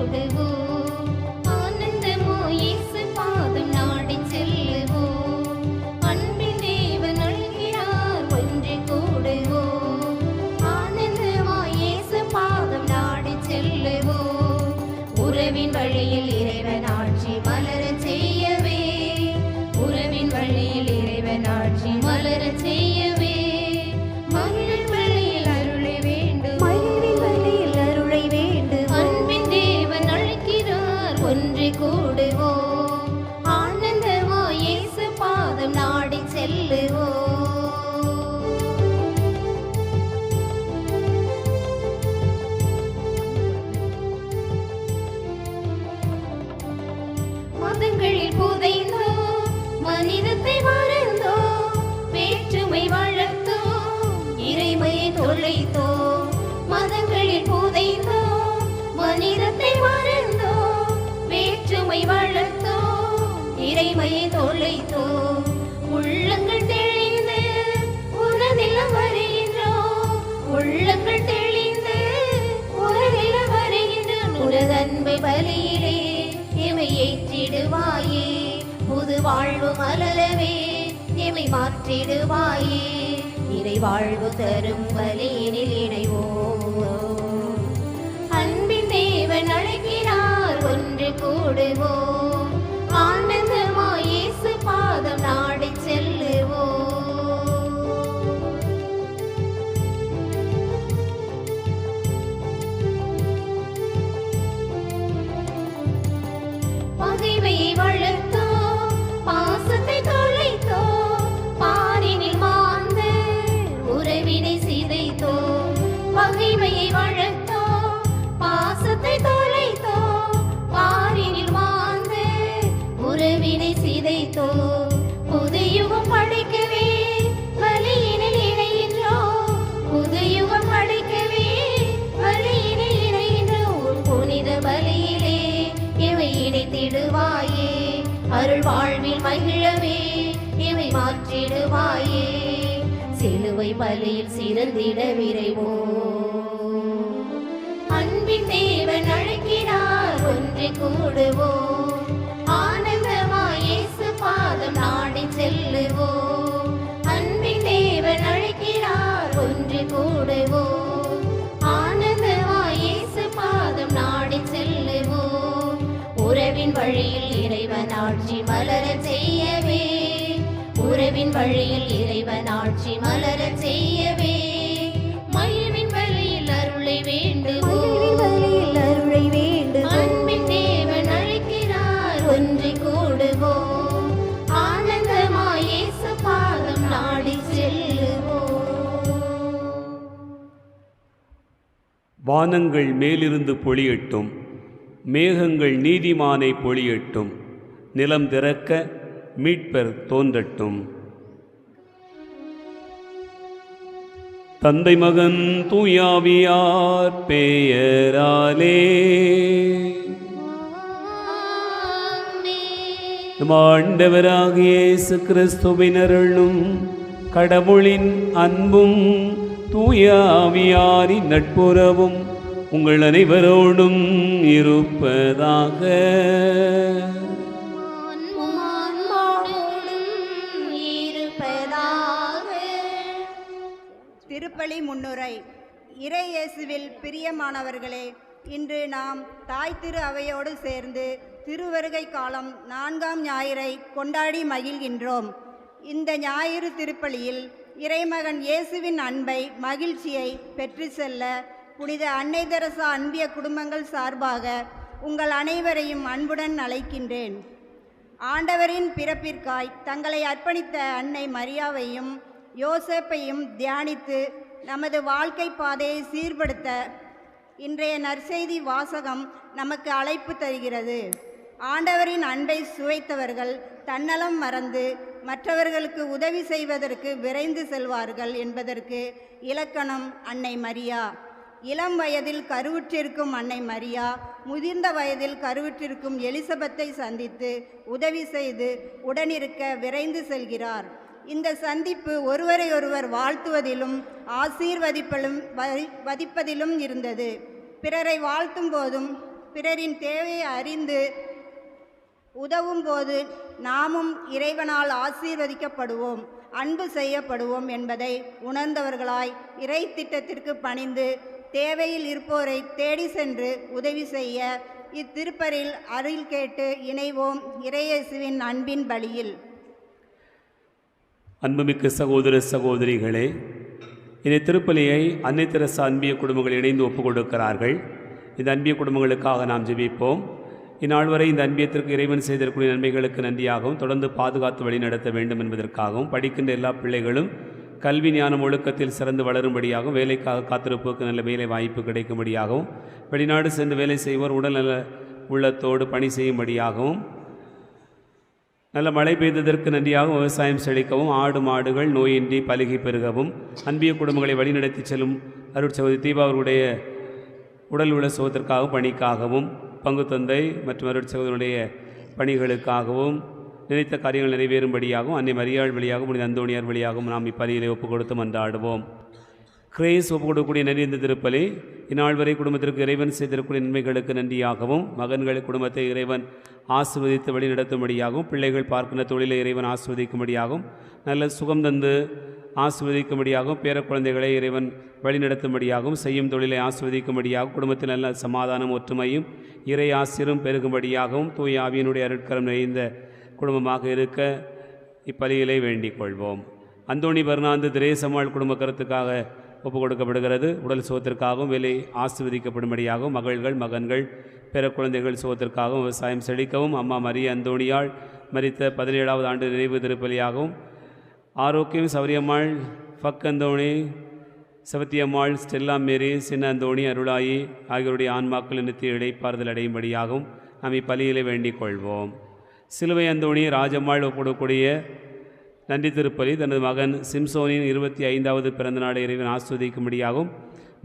கூடுவோம். ஆனந்தமோ இயேசு பாதம் நாடி செல்லுவோம். அன்பின் தேவன் அழைக்கிறார் ஒன்று கூடுவோம். ஆனந்தமோ இயேசு பாதம் நாடி செல்லுவோம். உறவின் வழியில் இறைவன் ஆட்சி மலரச் செய்யவே, உறவின் வழியில் இறைவன் ஆட்சி மலரச் செய்யவே, மகிழின் வழியில் அருளை வேண்டும், மகிழின் வழியில் அருளை வேண்டும். அன்பின் தேவன் அழைக்கிறார் ஒன்று கூடுவோம். ஆனந்தமோ இயேசு பாதம் நாடி செல்லுவோம். மதங்களில் புதைந்தோம், மனிதத்தை மறந்தோம், வேற்றுமை வளர்த்தோம், இறைமையை தொலைத்தோம். மதங்களில் புதைந்தோம், மனிதத்தை மறந்தோம், வேற்றுமை வளர்த்தோம், இறைமையை தொலைத்தோம். உள்ளங்கள் தெளிந்து உனதில் வருகின்றோம், உள்ளங்கள் தெளிந்து உனதில் வருகின்றோம். உனது அன்பை பலியிலே எமை ஏற்றிடுவாயே, புது வாழ்வு மலரவே எமை மாற்றிடுவாயே. இறை வாழ்வு தரும் பலியினில் இணைவோம். அன்பின் தேவன் அழைக்கிறார் ஒன்று கூடுவோம். ஆனந்தமா இயேசு பாதம் நாடி செல்லுவோம். பகைமையை வளர்த்தோம், பாசத்தை தொலைத்தோம், பாரினில் மாந்த உறவினை சிதைத்தோம். பகைமையை வளர்த்தோம், பாசத்தை தொலைத்தோம், பாரினில் மாந்த உறவினை சிதைத்தோம். புது யுகம் படைக்கவே வழியினில் இணைகின்றோம், புது யுகம் படைக்கவே வழியினில் இணைகின்றோம். புனித பலியிலே எவை இணைத்திடுவாயே, அருள் வாழ்வில் மகிழவே எவை மாற்றிடுவாயே. சிலுவை பலியில் சிறந்திட விரைவோம். அன்பின் தேவன் அழைக்கிறார் ஒன்று கூடுவோம். ஆனந்தமா இயேசு பாதம் நாடி செல்லுவோம். அன்பின் தேவன் அழைக்கிறார் ஒன்று கூடுவோம். ஆனந்தமா இயேசு பாதம் நாடி செல்லுவோம். உறவின் வழியில் இறைவன் ஆட்சி மலரச் செய்யவே, உறவின் வழியில் இறைவன் ஆட்சி மலரச் செய்யவே, மகிழ்வின் வழியில் அருளை வேண்டும், மகிழ்வின் வழியில் அருளை வேண்டும். அன்பின் தேவன் அழைக்கிறார் ஒன்று கூடுவோம். ஆனந்தமா இயேசு பாதம் நாடி செல்லுவோம். வானங்கள் மேலிருந்து பொழியட்டும், மேகங்கள் நீதிமானை பொழியட்டும், நிலம் திறக்க மீட்பர் தோன்றட்டும். தந்தை மகன் தூயாவியார் பெயராலே நம் ஆண்டவராகிய இயேசு கிறிஸ்துவின் அருளும் கடவுளின் அன்பும் தூயாவியாரின் நட்புறவும் உங்கள் அனைவரோடும் இருப்பதாக. திருப்பலி முன்னுரை. இறை இயேசுவில் பிரியமானவர்களே, இன்று நாம் தாய் திரு அவையோடு சேர்ந்து திருவருகை காலம் 4ஆம் ஞாயிறை கொண்டாடி மகிழ்கின்றோம். இந்த ஞாயிறு திருப்பலியில் இறைமகன் இயேசுவின் அன்பை மகிழ்ச்சியை பெற்று செல்ல புனித அன்னை தெரசா அன்பிய குடும்பங்கள் சார்பாக உங்கள் அனைவரையும் அன்புடன் அழைக்கின்றேன். ஆண்டவரின் பிறப்பிற்காய் தங்களை அர்ப்பணித்த அன்னை மரியாவையும் யோசேப்பையும் தியானித்து நமது வாழ்க்கை பாதையை சீர்படுத்த இன்றைய நற்செய்தி வாசகம் நமக்கு அழைப்பு தருகிறது. ஆண்டவரின் அன்பை சுவைத்தவர்கள் தன்னலம் மறந்து மற்றவர்களுக்கு உதவி செய்வதற்கு விரைந்து செல்வார்கள் என்பதற்கு இலக்கணம் அன்னை மரியா. இளம் வயதில் கருவுற்றிருக்கும் அன்னை மரியா முதிர்ந்த வயதில் கருவுற்றிருக்கும் எலிசபெத்தை சந்தித்து உதவி செய்து உடனிருக்க விரைந்து செல்கிறார். இந்த சந்திப்பு ஒருவரை ஒருவர் வாழ்த்துவதிலும் ஆசீர்வதிப்பதிலும் இருந்தது. பிறரை வாழ்த்தும் போதும் பிறரின் தேவையை அறிந்து உதவும் போது நாமும் இறைவனால் ஆசீர்வதிக்கப்படுவோம், அன்பு செய்யப்படுவோம் என்பதை உணர்ந்தவர்களாய் இறை திட்டத்திற்கு பணிந்து தேவையில் இருப்போரை தேடி சென்று உதவி செய்ய இத்திருப்பரில் அருள் கேட்டு இணைவோம் இறையேசுவின் அன்பின் பலியில். அன்புமிக்க சகோதர சகோதரிகளே, இந்த திருப்பலியை அன்னை தெரசா அன்பிய குடும்பங்கள் இணைந்து ஒப்புக் கொடுக்கிறார்கள். இந்த அன்பிய குடும்பங்களுக்காக நாம் ஜெபிப்போம். இந்நாள் வரை இந்த அன்பியத்திற்கு இறைவன் செய்திருக்கூடிய நன்மைகளுக்கு நன்றியாகவும் தொடர்ந்து பாதுகாத்து வழிநடத்த வேண்டும் என்பதற்காகவும் படிக்கின்ற எல்லா பிள்ளைகளும் கல்வி ஞானம் ஒழுக்கத்தில் சிறந்து வளரும்படியாகவும் வேலைக்காக காத்திருப்போருக்கு நல்ல வேலை வாய்ப்பு கிடைக்கும்படியாகவும் வெளிநாடு சென்று வேலை செய்வோர் உடல்நல உள்ளத்தோடு பணி செய்யும்படியாகவும் நல்ல மழை பெய்ததற்கு நன்றியாகவும் விவசாயம் செழிக்கவும் ஆடு மாடுகள் நோயின்றி பலுகி பெருகவும் அன்பிய குடும்பங்களை வழிநடத்தி செல்லும் அருட்சகோதரி தீபா அவர்களுடைய உடல் உள்ள சுகத்திற்காகவும் பணிக்காகவும் பங்கு தந்தை மற்றும் அருட்சகோதரனுடைய பணிகளுக்காகவும் நினைத்த காரியங்கள் நிறைவேறும்படியாகவும் அன்னை மரியாள் வழியாகவும் புனித அந்தோணியார் வழியாகவும் நாம் இப்பலியிலே ஒப்புக் கொடுத்து மன்றாடுவோம். கிரேஸ் ஒப்புக் கொடுக்கக்கூடிய நன்றி இந்த திருப்பலி இந்நாள் வரை குடும்பத்திற்கு இறைவன் செய்திருக்கக்கூடிய நன்மைகளுக்கு நன்றியாகவும் மகன்கள் குடும்பத்தை இறைவன் ஆசிர்வதித்து வழிநடத்தும்படியாகவும் பிள்ளைகள் பார்க்கின்ற தொழிலை இறைவன் ஆசிர்வதிக்கும்படியாகவும் நல்ல சுகம் தந்து ஆசிர்வதிக்கும்படியாகவும் பேர குழந்தைகளை இறைவன் வழிநடத்தும்படியாகவும் செய்யும் தொழிலை ஆசிர்வதிக்கும்படியாகவும் குடும்பத்தில் நல்ல சமாதானம் ஒற்றுமையும் இறை ஆசிரும் பெருகும்படியாகவும் தூய ஆவியினுடைய அருட்கரம் நிறைந்த குடும்பமாக இருக்க இப்பலியிலே வேண்டிக் கொள்வோம். அந்தோணி பெர்னாந்து திரேசம்மாள் குடும்ப கருத்துக்காக ஒப்புக் கொடுக்கப்படுகிறது. உடல் சுகத்திற்காகவும் வேலை ஆசிர்வதிக்கப்படும்படியாகவும் மகள்கள் மகன்கள் பிற குழந்தைகள் சுகத்திற்காகவும் விவசாயம் செழிக்கவும் அம்மா மரிய அந்தோணியாள் மரித்த 17வது ஆண்டு நினைவு திருப்பலியாகவும் ஆரோக்கியம் சௌரியம்மாள் ஃபக் Anthony Savathiyammal Stella Mary Chinna Anthony Arulayi ஆகியோருடைய ஆன்மாக்கள் நித்திய இடைப்பாறுதல் அடையும்படியாகவும் நாம் இப்பலியிலே வேண்டிக் கொள்வோம். சிலுவை அந்தோணி ராஜம்மாள் ஒப்புக்கூடிய நன்றி திருப்பலி தனது மகன் சிம்சோனின் 25வது பிறந்த நாளை இறைவன் ஆஸ்வதிக்கும்படியாகவும்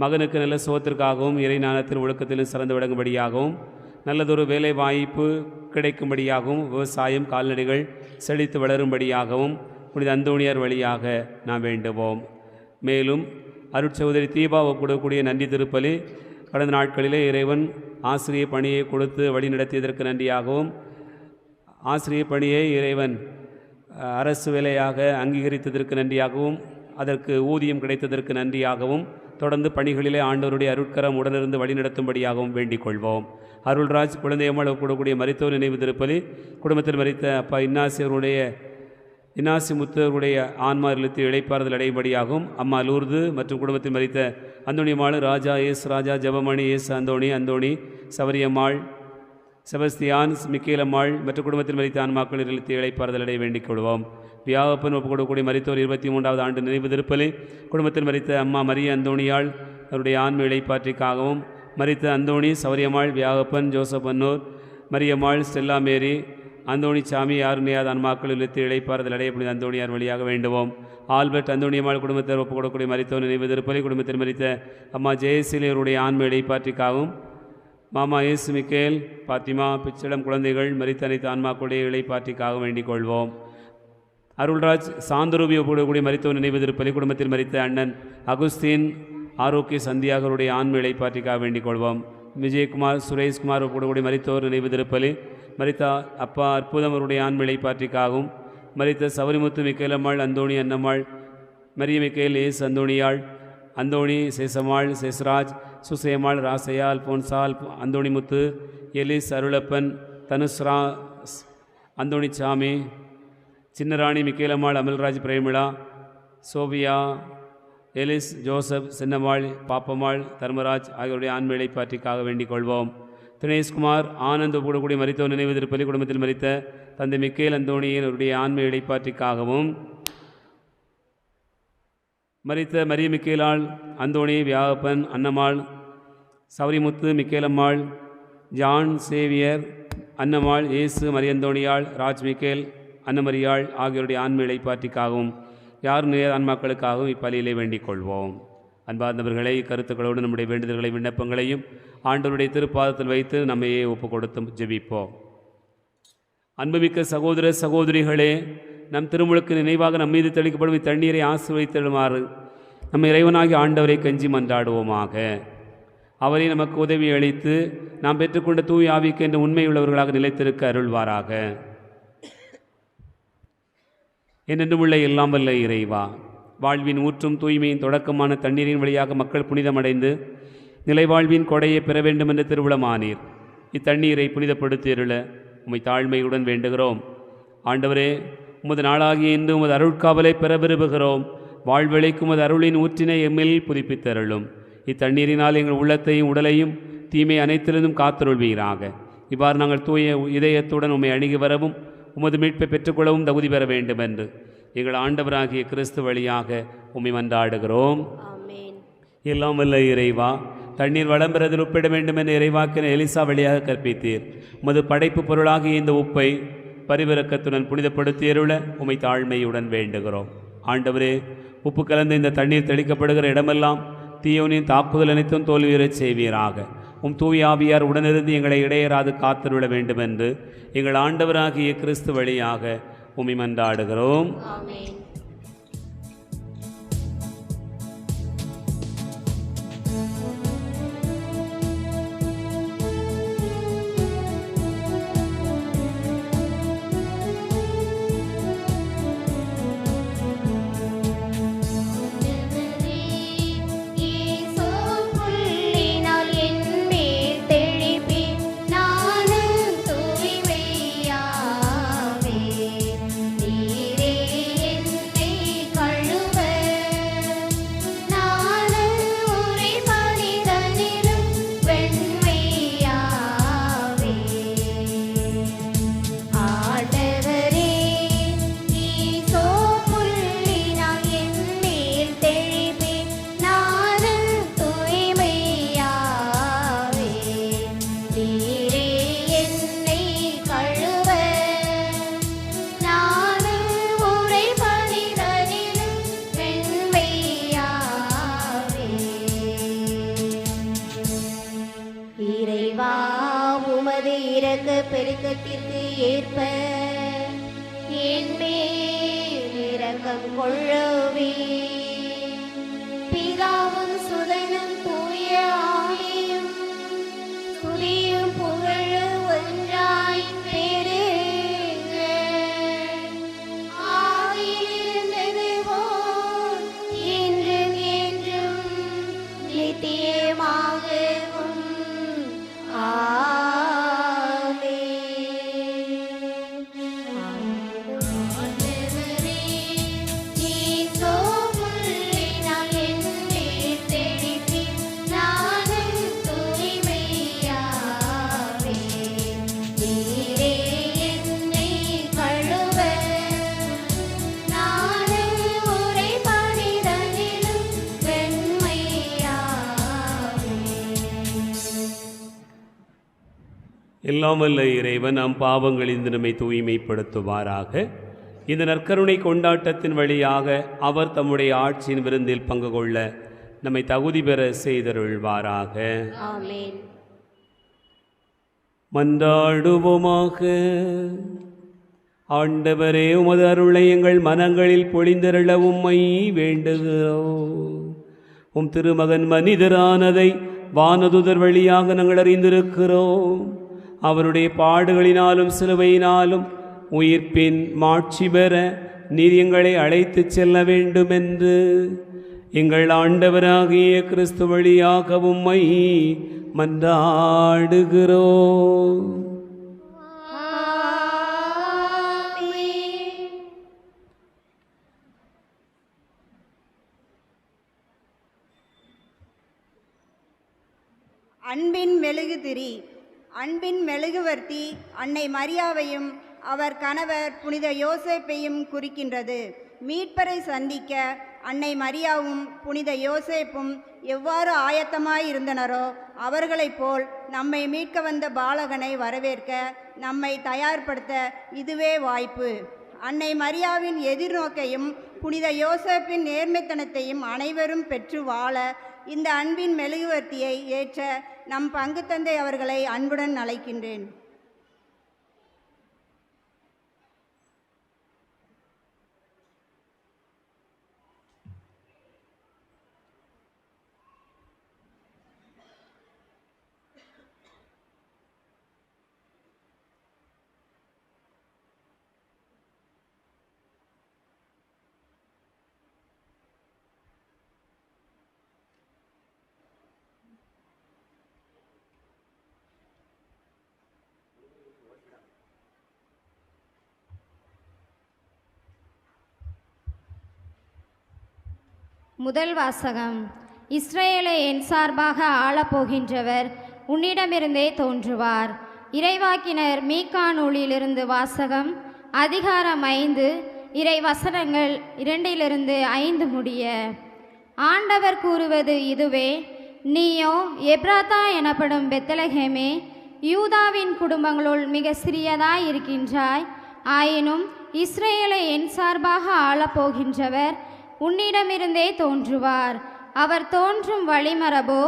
மகனுக்கு நல்ல சுகத்திற்காகவும் இறை ஞானத்தில் ஒழுக்கத்திலும் சிறந்து விளங்கும்படியாகவும் நல்லதொரு வேலை வாய்ப்பு கிடைக்கும்படியாகவும் விவசாயம் கால்நடைகள் செழித்து வளரும்படியாகவும் புனித அந்தோணியார் வழியாக நாம் வேண்டுவோம். மேலும் அருட்சகோதரி தீபா ஒப்புக்கூடிய நன்றி திருப்பலி கடந்த நாட்களிலே இறைவன் ஆசிரிய பணியை கொடுத்து வழி நடத்தியதற்கு நன்றியாகவும் ஆசிரிய பணியை இறைவன் அரசு வேலையாக அங்கீகரித்ததற்கு நன்றியாகவும் அதற்கு ஊதியம் கிடைத்ததற்கு நன்றியாகவும் தொடர்ந்து பணிகளிலே ஆண்டவருடைய அருட்கரம் உடனிருந்து வழிநடத்தும்படியாகவும் வேண்டிக் கொள்வோம். அருள்ராஜ் குழந்தையம்மாள் கூடக்கூடிய மரித்தோர் நினைவு திருப்பலி குடும்பத்தில் மரித்த அப்பா இன்னாசி முத்தவருடைய ஆன்மா இல்லத்து இழைப்பாறுதல் அடையும்படியாகவும் அம்மா லூர்து மற்றும் குடும்பத்தில் மரித்த அந்தோணியம்மாள் ராஜா எஸ் ராஜா ஜபமணி எஸ் அந்தோணி சவரியம்மாள் செபஸ்தியான் மிக்கேலம்மாள் மற்றும் குடும்பத்தில் மரித்த ஆன்மாக்கள் இல்லத்து இழைப்பாறுதல் அடைய வேண்டிக் கொள்வோம். வியாகப்பன் ஒப்புக் கொடுக்கக்கூடிய மரித்தோர் 23வது ஆண்டு நினைவு திருப்பலி குடும்பத்தில் மரித்த அம்மா மரிய அந்தோணியாள் அவருடைய ஆன்ம இழைப்பாற்றிக்காகவும் மரித்த Anthony Sowriyammal Viyagappan Joseph Annur Mariyammal Stella Mary Anthony Sami யாருனையாத ஆன்மாக்கள் இல்லத்து இழைப்பாறுதல் அடையக்கூடிய அந்தோணியார் வழியாக வேண்டுவோம். ஆல்பர்ட் அந்தோணியம்மாள் குடும்பத்தில் ஒப்புக் கொடுக்கக்கூடிய மரித்தோர் நினைவு திருப்பலி குடும்பத்தில் மரித்த அம்மா ஜெயசீலியருடைய ஆன்ம இழைப்பாற்றிக்காகவும் மாமா இயேசு மிக்கேல் பாத்திமா பிச்சிடம் குழந்தைகள் மரித்த அனைத்து ஆன்மாக்களுடைய இழைப்பாற்றிக்காக வேண்டிக் கொள்வோம். அருள்ராஜ் சாந்தரூபி ஒப்புக்கூடிய மரித்தோர் நினைவு திருப்பலி குடும்பத்தில் மரித்த அண்ணன் அகுஸ்தீன் ஆரோக்கிய சந்தியாகருடைய ஆன்ம இழைப்பாற்றிக்காக வேண்டிக் கொள்வோம். விஜயகுமார் சுரேஷ்குமார் ஒப்புக்கூடிய மரித்தோர் நினைவு திருப்பலி மரித்த அப்பா அற்புதம் அவருடைய ஆன்ம இழைப்பாற்றிக்காகவும் மரித்த சவரிமுத்து மிக்கேலம்மாள் அந்தோணி அன்னம்மாள் மரிய மிக்கேல் ஏஸ் Anthoniyal Anthony Sesammal Sesraj Susemal Rasaiya Alphonsal Anthonimuthu Ellis Arulappan Thanusra Anthony Sami Chinnarani Mikkelammal Amalraj Premila Sophia Ellis Joseph Chinnammal Pappammal Dharmaraj ஆகியோருடைய ஆன்ம இழைப்பாற்றிக்காக வேண்டிக் கொள்வோம். தினேஷ்குமார் ஆனந்த் கூடக்கூடிய மரித்தோர் நினைவு திருப்பலி குடும்பத்தில் மரித்த தந்தை மிக்கேல் அந்தோணியினுடைய ஆன்ம இழைப்பாற்றிக்காகவும் மரித்த மரிய மிக்கேலாள் அந்தோணி வியாகப்பன் அன்னம்மாள் சௌரிமுத்து மிக்கேலம்மாள் ஜான் சேவியர் அன்னம்மாள் இயேசு மரியந்தோணியாள் ராஜ் மிக்கேல் அன்னமரியாள் ஆகியோருடைய ஆன்ம இழைப்பாற்றிக்காகவும் யார் நேர் ஆன்மாக்களுக்காகவும் இப்பலியிலே வேண்டிக் கொள்வோம். அன்பார்ந்தவர்களை கருத்துக்களோடு நம்முடைய வேண்டுதல்களை விண்ணப்பங்களையும் ஆண்டவருடைய திருப்பாதத்தில் வைத்து நம்மையே ஒப்புக் கொடுத்து ஜெபிப்போம். அன்புமிக்க சகோதர சகோதரிகளே, நம் திருமுழுக்கு நினைவாக நம் மீது தெளிக்கப்படும் இத்தண்ணீரை ஆசீர்வதித்தழுமாறு நம்ம இறைவனாகி ஆண்டவரை கஞ்சி மன்றாடுவோமாக. அவரை நமக்கு உதவி அளித்து நாம் பெற்றுக்கொண்ட தூய் ஆவிக்கு என்று உண்மையுள்ளவர்களாக நிலைத்திருக்க அருள்வாராக. என்னென்றும் உள்ள எல்லாம் வல்ல இறைவா, வாழ்வின் ஊற்றும் தூய்மையின் தொடக்கமான தண்ணீரின் வழியாக மக்கள் புனிதமடைந்து நிலைவாழ்வின் கொடையை பெற வேண்டும் என்று திருவுளமானீர். இத்தண்ணீரை புனிதப்படுத்தியருள உம்மை தாழ்மையுடன் வேண்டுகிறோம். ஆண்டவரே, உமது நாளாகிய இன்று உமது அருட்காவலை பெற விரும்புகிறோம். வாழ்வழிக்கும் உமது அருளின் ஊற்றினை எம்மில் புதுப்பித்தருளும். இத்தண்ணீரினால் எங்கள் உள்ளத்தையும் உடலையும் தீமை அனைத்திலிருந்தும் காத்தருள்வீராக. இவ்வாறு நாங்கள் தூய இதயத்துடன் உம்மை அணுகி வரவும் உமது மீட்பை பெற்றுக்கொள்ளவும் தகுதி பெற வேண்டும் என்று எங்கள் ஆண்டவராகிய கிறிஸ்து வழியாக உம்மை மன்றாடுகிறோம். எல்லாம் வல்ல இறைவா, தண்ணீர் வளம் பெறதில் உப்பிட வேண்டும் என்ற இறைவாக்கின எலிசா வழியாக கற்பித்தீர். உமது படைப்பு பொருளாகிய இந்த உப்பை பரிவிறக்கத்துடன் புனிதப்படுத்தியருள உம்மை தாழ்மையுடன் வேண்டுகிறோம். ஆண்டவரே, உப்பு கலந்த இந்த தண்ணீர் தெளிக்கப்படுகிற இடமெல்லாம் தீயோனின் தாக்குதல் அனைத்தும் தோல்வியுறச் செய்வீராக. தூய் ஆவியார் உடனிருந்து எங்களை இடையராது காத்திருள வேண்டும் என்று எங்கள் ஆண்டவராகிய கிறிஸ்து வழியாக உம்மை மன்றாடுகிறோம். பெருக்கத்திற்கு ஏற்ப என் மேல் இரக்கம் கொள்ளவே. பிதாவும் சுதனும் தூய ஆவியும் துதியும் புகழும் ஒன்றாய் பெருக. ஆதியிலிருந்தது போல் என்றும் என்றும் நித்தியமாகவும் எல்லாம் வல்ல இறைவன் நம் பாவங்களிலிருந்து நம்மை தூய்மைப்படுத்துவாராக. இந்த நற்கருணை கொண்டாட்டத்தின் வழியாக அவர் தம்முடைய ஆட்சியின் விருந்தில் பங்கு கொள்ள நம்மை தகுதி பெற செய்தருள்வாராக. மன்றாடுவோமாக. ஆண்டவரே, உமது அருளை எங்கள் மனங்களில் பொழிந்தருள உம்மை வேண்டுகிறோம். திருமகன் மனிதரானதை வானதுதர் வழியாக நாங்கள் அறிந்திருக்கிறோம். அவருடைய பாடுகளினாலும் சிலுவையினாலும் உயிர்ப்பின் மாட்சி பெற நீர் எங்களை அழைத்து செல்ல வேண்டும் என்று எங்கள் ஆண்டவராகிய கிறிஸ்து வழியாக உம்மை மன்றாடுகிறோம். அன்பின் மெழுகுதிரி. அன்பின் மெழுகுவர்த்தி அன்னை மரியாவையும் அவர் கணவர் புனித யோசேப்பையும் குறிக்கின்றது. மீட்பரை சந்திக்க அன்னை மரியாவும் புனித யோசேப்பும் எவ்வாறு ஆயத்தமாயிருந்தனரோ அவர்களைப் போல் நம்மை மீட்க வந்த பாலகனை வரவேற்க நம்மை தயார்படுத்த இதுவே வாய்ப்பு. அன்னை மரியாவின் எதிர்நோக்கையும் புனித யோசேப்பின் நேர்மைத்தனத்தையும் அனைவரும் பெற்று வாழ இந்த அன்பின் மெழுகுவர்த்தியை ஏற்ற நம் பங்கு தந்தை அவர்களை அன்புடன் அழைக்கின்றேன். முதல் வாசகம். இஸ்ரவேலை என் சார்பாக ஆளப்போகின்றவர் உன்னிடமிருந்தே தோன்றுவார். இறைவாக்கினர் மீகா நூலிலிருந்து வாசகம். அதிகாரம் 5, இறை வசனங்கள் 2-5 முடிய. ஆண்டவர் கூறுவது இதுவே: நீயோ எப்ராத்தா எனப்படும் பெத்லகேமே, யூதாவின் குடும்பங்களுள் மிக சிறியதாய் இருக்கின்றாய். ஆயினும் இஸ்ரவேலை என் சார்பாக ஆளப்போகின்றவர் உன்னிடமிருந்தே தோன்றுவார். அவர் தோன்றும் வழிமரபோ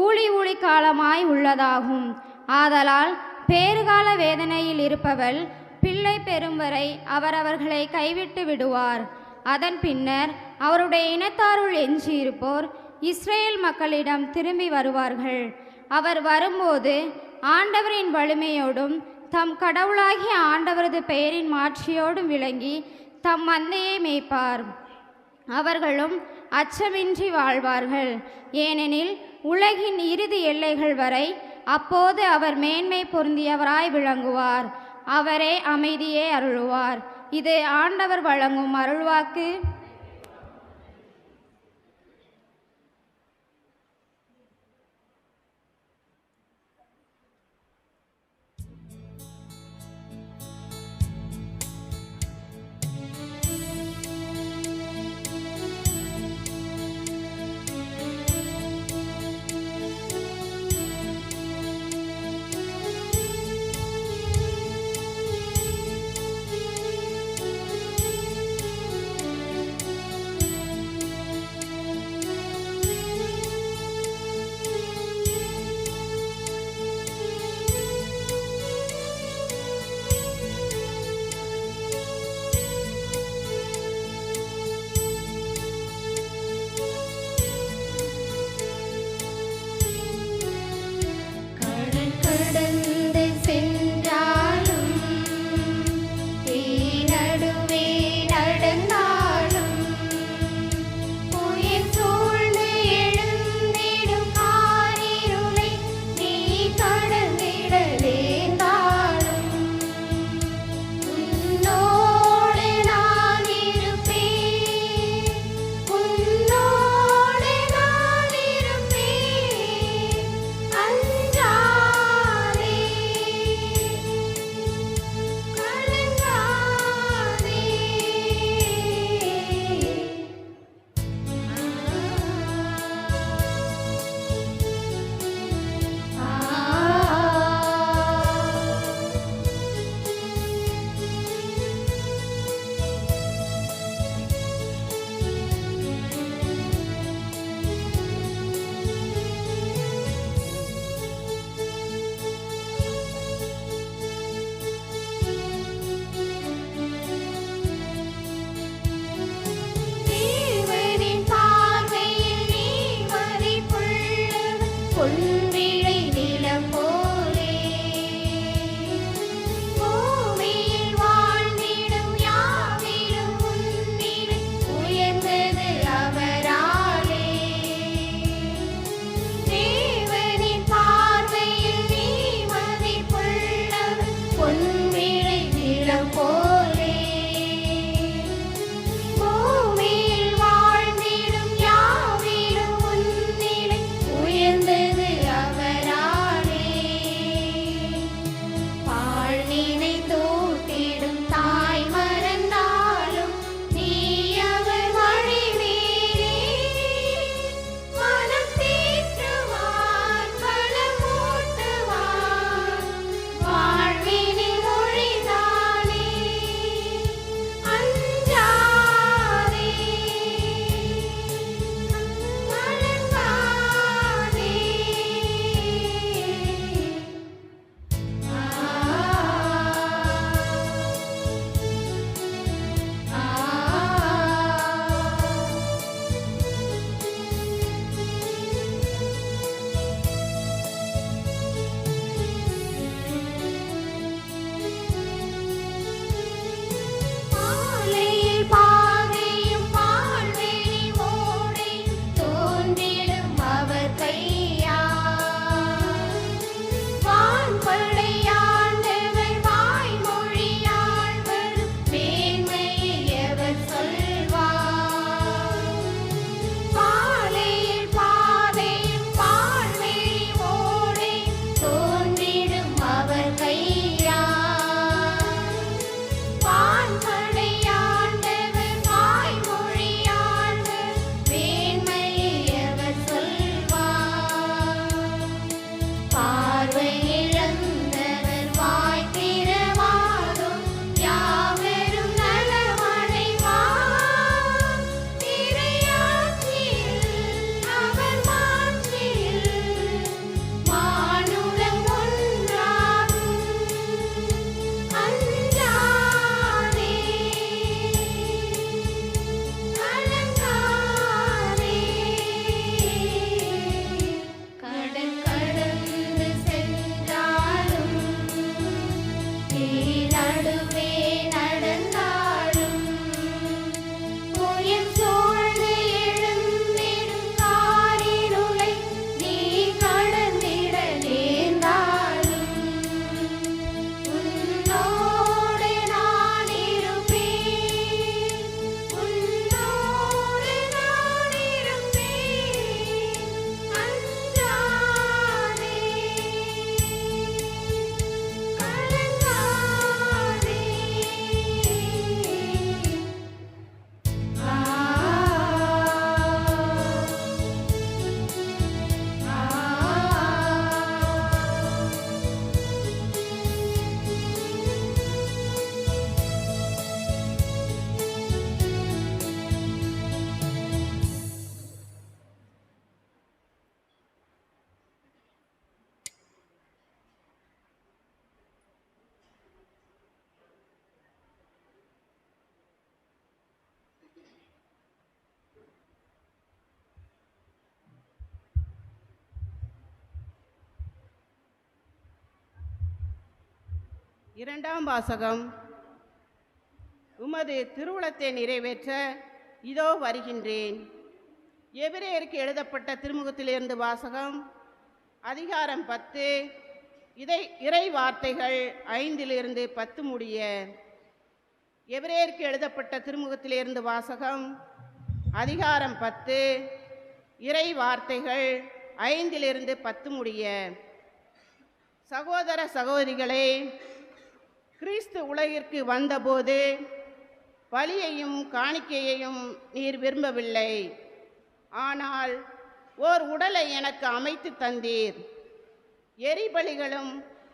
ஊழி காலமாய் உள்ளதாகும். ஆதலால் பேறுகால வேதனையில் இருப்பவள் பிள்ளை பெறும் வரை அவர் அவர்களை கைவிட்டு விடுவார். அதன் பின்னர் அவருடைய இனத்தாருள் எஞ்சியிருப்போர் இஸ்ரேல் மக்களிடம் திரும்பி வருவார்கள். அவர் வரும்போது ஆண்டவரின் வலிமையோடும் தம் கடவுளாகிய ஆண்டவரது பெயரின் மாட்சியோடும் விளங்கி தம் மந்தையை மேய்ப்பார். அவர்களும் அச்சமின்றி வாழ்வார்கள். ஏனெனில் உலகின் இறுதி எல்லைகள் வரை அப்போது அவர் மேன்மை பொருந்தியவராய் விளங்குவார். அவரே அமைதியே அருளுவார். இது ஆண்டவர் வழங்கும் அருள்வாக்கு. கடந்து சென்றாலும் நடுவே நடந்தாலும் புயல் சூழ்ந்து எழுந்திடும் காரிருளை நீ கடந்திட நேர்ந்தாலும் உன்னோடு நான் இருப்பேன், உன்னோடு நான் இருப்பேன். அஞ்சாதே, கலங்காதே. தேவனின் பார்வையில் நீ மதிப்புள்ளவன், பொன்விளை நிலம் போலே. பூமியில் வாழ்ந்திடும் யாவிலும் உன்னிலை உயர்ந்தது அவராலே. தேவனின் பார்வையில் நீ மதிப்புள்ளவன், பொன்விளை நிலம் போலே. பூமியில் வாழ்ந்திடும் யாவிலும் உன்னிலை உயர்ந்தது அவராலே. இரண்டாம் வாசகம். உமது திருவுளத்தை நிறைவேற்ற இதோ வருகின்றேன். எபிரேயருக்கு எழுதப்பட்ட திருமுகத்திலிருந்து வாசகம். அதிகாரம் 10, இறை வார்த்தைகள் 5-10 முடிய. எபிரேயருக்கு எழுதப்பட்ட திருமுகத்திலிருந்து வாசகம். அதிகாரம் 10, இறை வார்த்தைகள் 5-10 முடிய. சகோதர சகோதரிகளே, கிறிஸ்து உலகிற்கு வந்தபோது பலியையும் காணிக்கையையும் நீர் விரும்பவில்லை, ஆனால் ஓர் உடலை எனக்கு அமைத்து தந்தீர். எரிபலிகளும்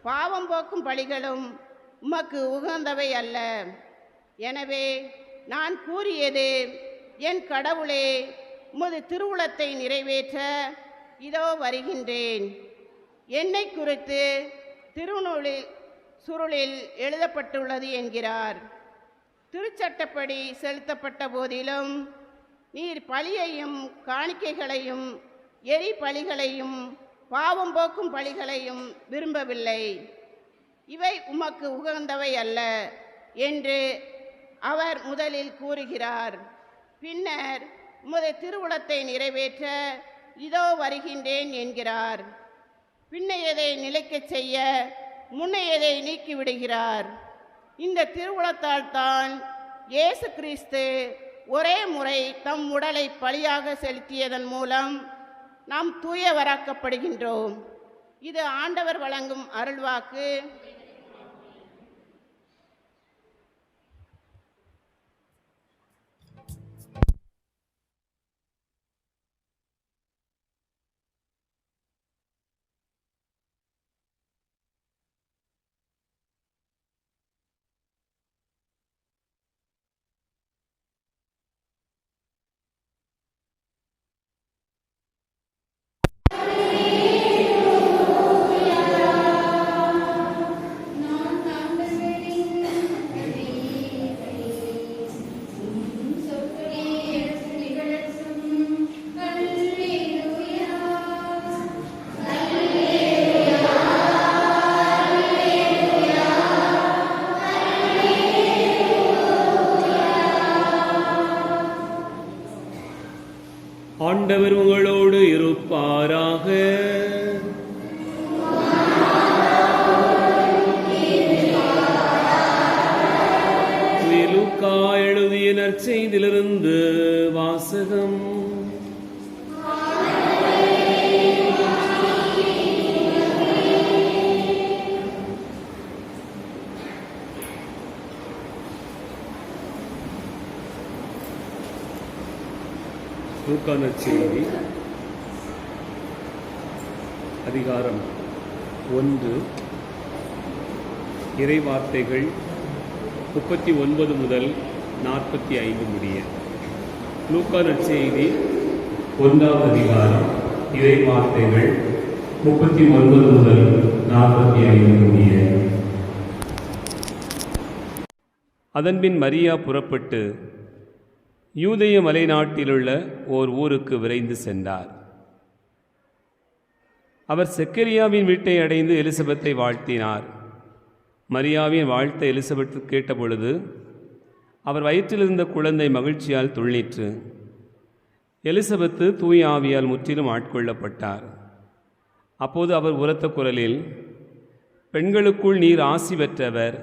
பாவம் போக்கும் பலிகளும் உமக்கு உகந்தவை அல்ல. எனவே நான் கூறியது, என் கடவுளே, உமது திருவுளத்தை நிறைவேற்ற இதோ வருகின்றேன். என்னை குறித்து திருநூலில் சுருளில் எழுதப்பட்டுள்ளது என்கிறார். திருச்சட்டப்படி செலுத்தப்பட்ட போதிலும் நீர் பலியையும் காணிக்கைகளையும் எரி பலிகளையும் பாவம் போக்கும் பலிகளையும் விரும்பவில்லை, இவை உமக்கு உகந்தவை அல்ல என்று அவர் முதலில் கூறுகிறார். பின்னர் உமது திருவுளத்தை நிறைவேற்ற இதோ வருகின்றேன் என்கிறார். பின்னையதை நிலைக்கச் செய்ய முன்னையதை நீக்கிவிடுகிறார். இந்த திருவுளத்தால் தான் இயேசு கிறிஸ்து ஒரே முறை தம் உடலை பலியாக செலுத்தியதன் மூலம் நாம் தூயவராக்கப்படுகின்றோம். இது ஆண்டவர் வழங்கும் அருள்வாக்கு. ஆண்டவர் உங்களோடு இருப்பாராக. லூக்கா எழுதிய நற்செய்தியிலிருந்து வாசகம். லூக்கா நற்செய்தி அதிகாரம் 1, இறை வார்த்தைகள் 39 முதல் 45 முடிய. லூக்கா நற்செய்தி 1ஆம் அதிகாரம், இறை வார்த்தைகள் 39 முதல் 45 முடிய. அதன்பின் மரியா புறப்பட்டு யூதேய மலைநாட்டிலுள்ள ஓர் ஊருக்கு விரைந்து சென்றார். அவர் செக்கரியாவின் வீட்டை அடைந்து எலிசபெத்தை வாழ்த்தினார். மரியாவின் வாழ்த்தை எலிசபெத் கேட்டபொழுது அவர் வயிற்றிலிருந்த குழந்தை மகிழ்ச்சியால் துள்ளிற்று. எலிசபெத்து தூய ஆவியால் முற்றிலும் ஆட்கொள்ளப்பட்டார். அப்போது அவர் உரத்த குரலில், பெண்களுக்குள் நீர் ஆசி பெற்றவர்,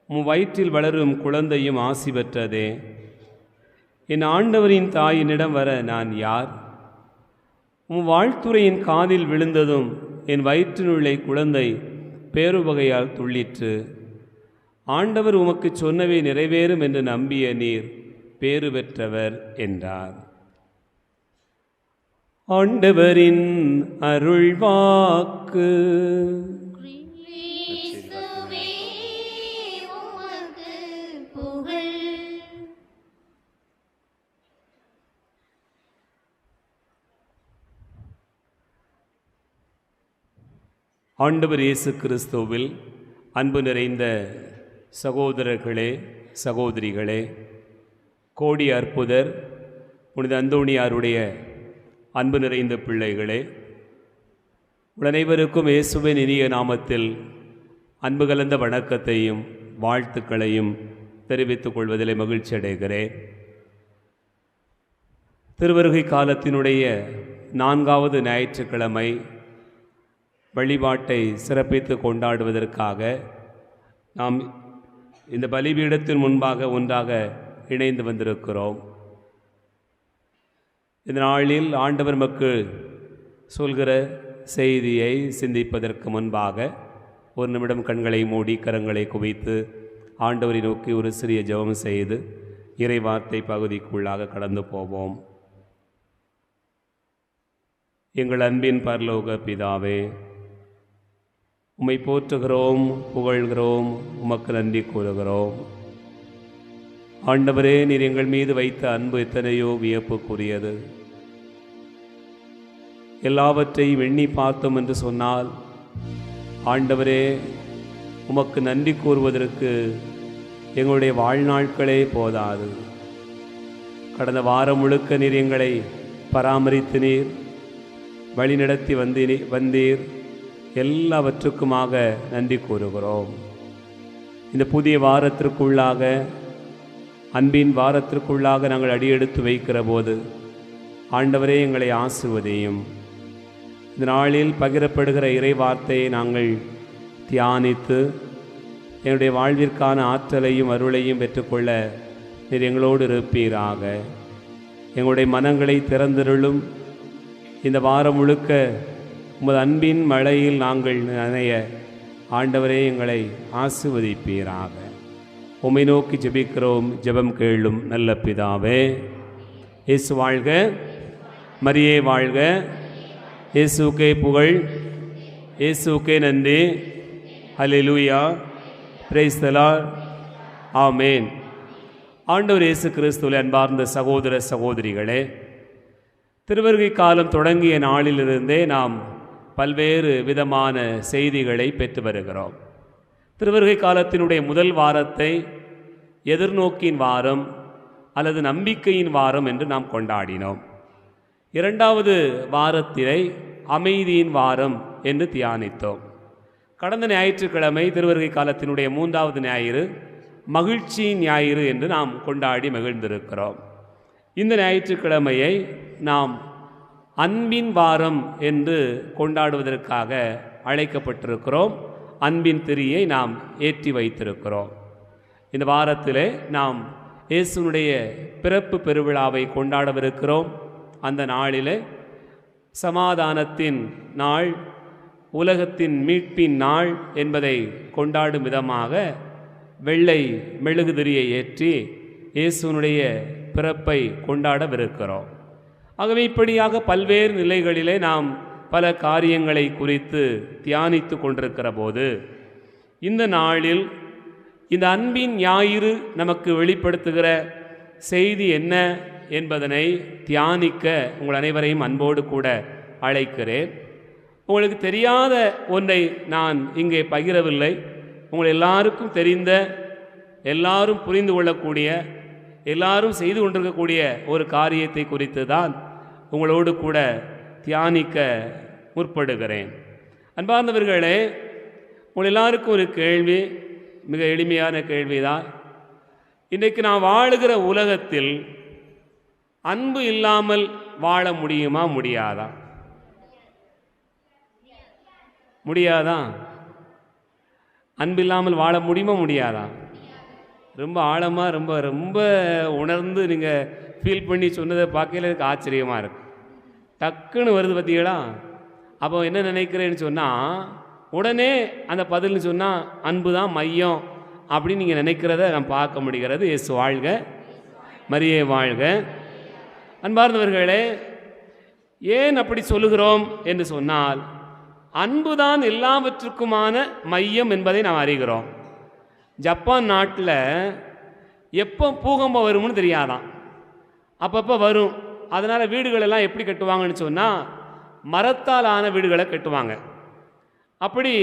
உம் வயிற்றில் வளரும் குழந்தையும் ஆசி பெற்றதே. என் ஆண்டவரின் தாயினிடம் வர நான் யார்? உம் வாழ்த்துரையின் காதில் விழுந்ததும் என் வயிற்றினுள்ளே குழந்தை பேருவகையால் துள்ளிற்று. ஆண்டவர் உமக்கு சொன்னவை நிறைவேறும் என்று நம்பிய நீர் பேறு பெற்றவர் என்றார். ஆண்டவரின் அருள்வாக்கு. கிறிஸ்துவே உமக்கு புகழ். ஆண்டவர் இயேசு கிறிஸ்துவில் அன்பு நிறைந்த சகோதரர்களே, சகோதரிகளே, கோடி அற்புதர் புனித அந்தோணியாருடைய அன்பு நிறைந்த பிள்ளைகளே, அனைவருக்கும் இயேசுவின் இனிய நாமத்தில் அன்பு கலந்த வணக்கத்தையும் வாழ்த்துக்களையும் தெரிவித்துக் கொள்வதிலே மகிழ்ச்சி அடைகிறேன். திருவருகை காலத்தினுடைய 4வது ஞாயிற்றுக்கிழமை வழிபாட்டை சிறப்பித்து கொண்டாடுவதற்காக நாம் இந்த பலிபீடத்தின் முன்பாக ஒன்றாக இணைந்து வந்திருக்கிறோம். இந்த நாளில் ஆண்டவர் மக்கள் சொல்கிற செய்தியை சிந்திப்பதற்கு முன்பாக ஒரு நிமிடம் கண்களை மூடி கரங்களை குவித்து ஆண்டவரை நோக்கி ஒரு சிறிய ஜெபம் செய்து இறைவார்த்தை பகுதிக்குள்ளாக கடந்து போவோம். எங்கள் அன்பின் பரலோக பிதாவே, உம்மை போற்றுகிறோம், புகழ்கிறோம், உமக்கு நன்றி கூறுகிறோம். ஆண்டவரே, நீர் எங்கள் மீது வைத்த அன்பு எத்தனையோ வியப்புக்குரியது. எல்லாவற்றையும் எண்ணி பார்த்தோம் என்று சொன்னால் ஆண்டவரே, உமக்கு நன்றி கூறுவதற்கு எங்களுடைய வாழ்நாட்களே போதாது. கடந்த வாரம் முழுக்க நீர் எங்களை பராமரித்து நீர் வழிநடத்தி வந்தீர். எல்லாவற்றுக்குமாக நன்றி கூறுகிறோம். இந்த புதிய வாரத்திற்குள்ளாக, அன்பின் வாரத்திற்குள்ளாக நாங்கள் அடியெடுத்து வைக்கிற போது ஆண்டவரே எங்களை ஆசிர்வதியும். இந்த நாளில் பகிரப்படுகிற இறை வார்த்தையை நாங்கள் தியானித்து என்னுடைய வாழ்விற்கான ஆற்றலையும் அருளையும் பெற்றுக்கொள்ள நீர் எங்களோடு இருப்பீராக. எங்களுடைய மனங்களை திறந்திருளும். இந்த வாரம் முழுக்க உமது அன்பின் மழையில் நாங்கள் நனைய ஆண்டவரே எங்களை ஆசிர்வதிப்பீராக. உம்மை நோக்கி ஜெபிக்கிறோம், ஜெபம் கேளும் நல்ல பிதாவே. இயேசு வாழ்க, மரியே வாழ்க. இயேசுக்கே புகழ், இயேசுக்கே நன்றி. ஹல்லேலூயா, பிரைஸ் தி லார்ட், ஆமென். ஆண்டவர் இயேசு கிறிஸ்துவின் அன்பார்ந்த சகோதர சகோதரிகளே, திருவருகை காலம் தொடங்கிய நாளிலிருந்தே நாம் பல்வேறு விதமான செய்திகளை பெற்று வருகிறோம். திருவருகை காலத்தினுடைய முதல் வாரத்தை எதிர்நோக்கின் வாரம் அல்லது நம்பிக்கையின் வாரம் என்று நாம் கொண்டாடினோம். 2வது வாரத்தினை அமைதியின் வாரம் என்று தியானித்தோம். கடந்த ஞாயிற்றுக்கிழமை திருவருகை காலத்தினுடைய 3வது ஞாயிறு மகிழ்ச்சியின் ஞாயிறு என்று நாம் கொண்டாடி மகிழ்ந்திருக்கிறோம். இந்த ஞாயிற்றுக்கிழமையை நாம் அன்பின் வாரம் என்று கொண்டாடுவதற்காக அழைக்கப்பட்டிருக்கிறோம். அன்பின் திரியை நாம் ஏற்றி வைத்திருக்கிறோம். இந்த வாரத்திலே நாம் இயேசுனுடைய பிறப்பு பெருவிழாவை கொண்டாடவிருக்கிறோம். அந்த நாளிலே சமாதானத்தின் நாள், உலகத்தின் மீட்பின் நாள் என்பதை கொண்டாடும் விதமாக வெள்ளை மெழுகுதிரியை ஏற்றி இயேசுனுடைய பிறப்பை கொண்டாடவிருக்கிறோம். ஆகவே இப்படியாக பல்வேறு நிலைகளிலே நாம் பல காரியங்களை குறித்து தியானித்து கொண்டிருக்கிற போது இந்த நாளில் இந்த அன்பின் ஞாயிறு நமக்கு வெளிப்படுத்துகிற செய்தி என்ன என்பதனை தியானிக்க உங்கள் அனைவரையும் அன்போடு கூட அழைக்கிறேன். உங்களுக்கு தெரியாத ஒன்றை நான் இங்கே பகிரவில்லை. உங்கள் எல்லாருக்கும் தெரிந்த, எல்லாரும் புரிந்து கொள்ளக்கூடிய, எல்லாரும் செய்து கொண்டிருக்கக்கூடிய ஒரு காரியத்தை குறித்து தான் உங்களோடு கூட தியானிக்க முற்படுகிறேன். அன்பார்ந்தவர்களே, உங்கள் எல்லாருக்கும் ஒரு கேள்வி, மிக எளிமையான கேள்விதான். இன்றைக்கு நான் வாழுகிற உலகத்தில் அன்பு இல்லாமல் வாழ முடியுமா, முடியாதா? முடியாதா? அன்பு இல்லாமல் வாழ முடியுமா, முடியாதா? ரொம்ப ஆழமாக ரொம்ப ரொம்ப உணர்ந்து நீங்கள் ஃபீல் பண்ணி சொன்னதை பார்க்கல எனக்கு ஆச்சரியமாக இருக்கு. டக்குன்னு வருது பார்த்தீங்களா? அப்போ என்ன நினைக்கிறேன்னு சொன்னால், உடனே அந்த பதில்னு சொன்னால் அன்பு தான் மையம் அப்படின்னு நீங்கள் நினைக்கிறத நான் பார்க்க முடிகிறது. இயேசு வாழ்க, மரியே வாழ்க. அன்பார்ந்தவர்களே, ஏன் அப்படி சொல்லுகிறோம் என்று சொன்னால், அன்புதான் எல்லாவற்றுக்குமான மையம் என்பதை நாம் அறிகிறோம். ஜப்பான் நாட்டில் எப்போ பூகம்பம் வரும்னு தெரியாதான், அப்பப்போ வரும். அதனால் வீடுகளெல்லாம் எப்படி கட்டுவாங்கன்னு சொன்னால் மரத்தால் ஆன வீடுகளை கட்டுவாங்க. அப்படி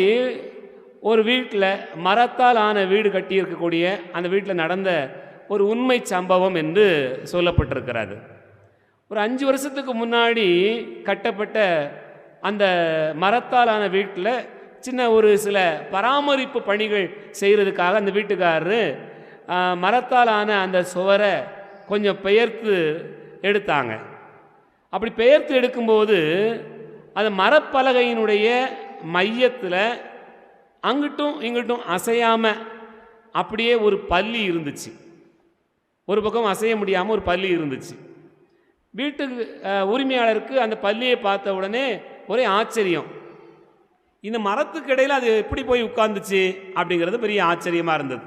ஒரு வீட்டில் மரத்தால் ஆன வீடு கட்டியிருக்கக்கூடிய அந்த வீட்டில் நடந்த ஒரு உண்மை சம்பவம் என்று சொல்லப்பட்டிருக்கிறது. ஒரு 5 வருஷத்துக்கு முன்னாடி கட்டப்பட்ட அந்த மரத்தாலான வீட்டில் சின்ன ஒரு சில பராமரிப்பு பணிகள் செய்கிறதுக்காக அந்த வீட்டுக்காரரு மரத்தாலான அந்த சுவரை கொஞ்சம் பெயர்த்து எடுத்தாங்க. அப்படி பெயர்த்து எடுக்கும்போது அந்த மரப்பலகையினுடைய மையத்தில் அங்கிட்டும் இங்கிட்டும் அசையாமல் அப்படியே ஒரு பல்லி இருந்துச்சு. ஒரு பக்கம் அசைய முடியாமல் ஒரு பல்லி இருந்துச்சு. வீட்டுக்கு உரிமையாளருக்கு அந்த பல்லியை பார்த்த உடனே ஒரே ஆச்சரியம். இந்த மரத்துக்கு இடையில் அது எப்படி போய் உட்கார்ந்துச்சு அப்படிங்கிறது பெரிய ஆச்சரியமாக இருந்தது.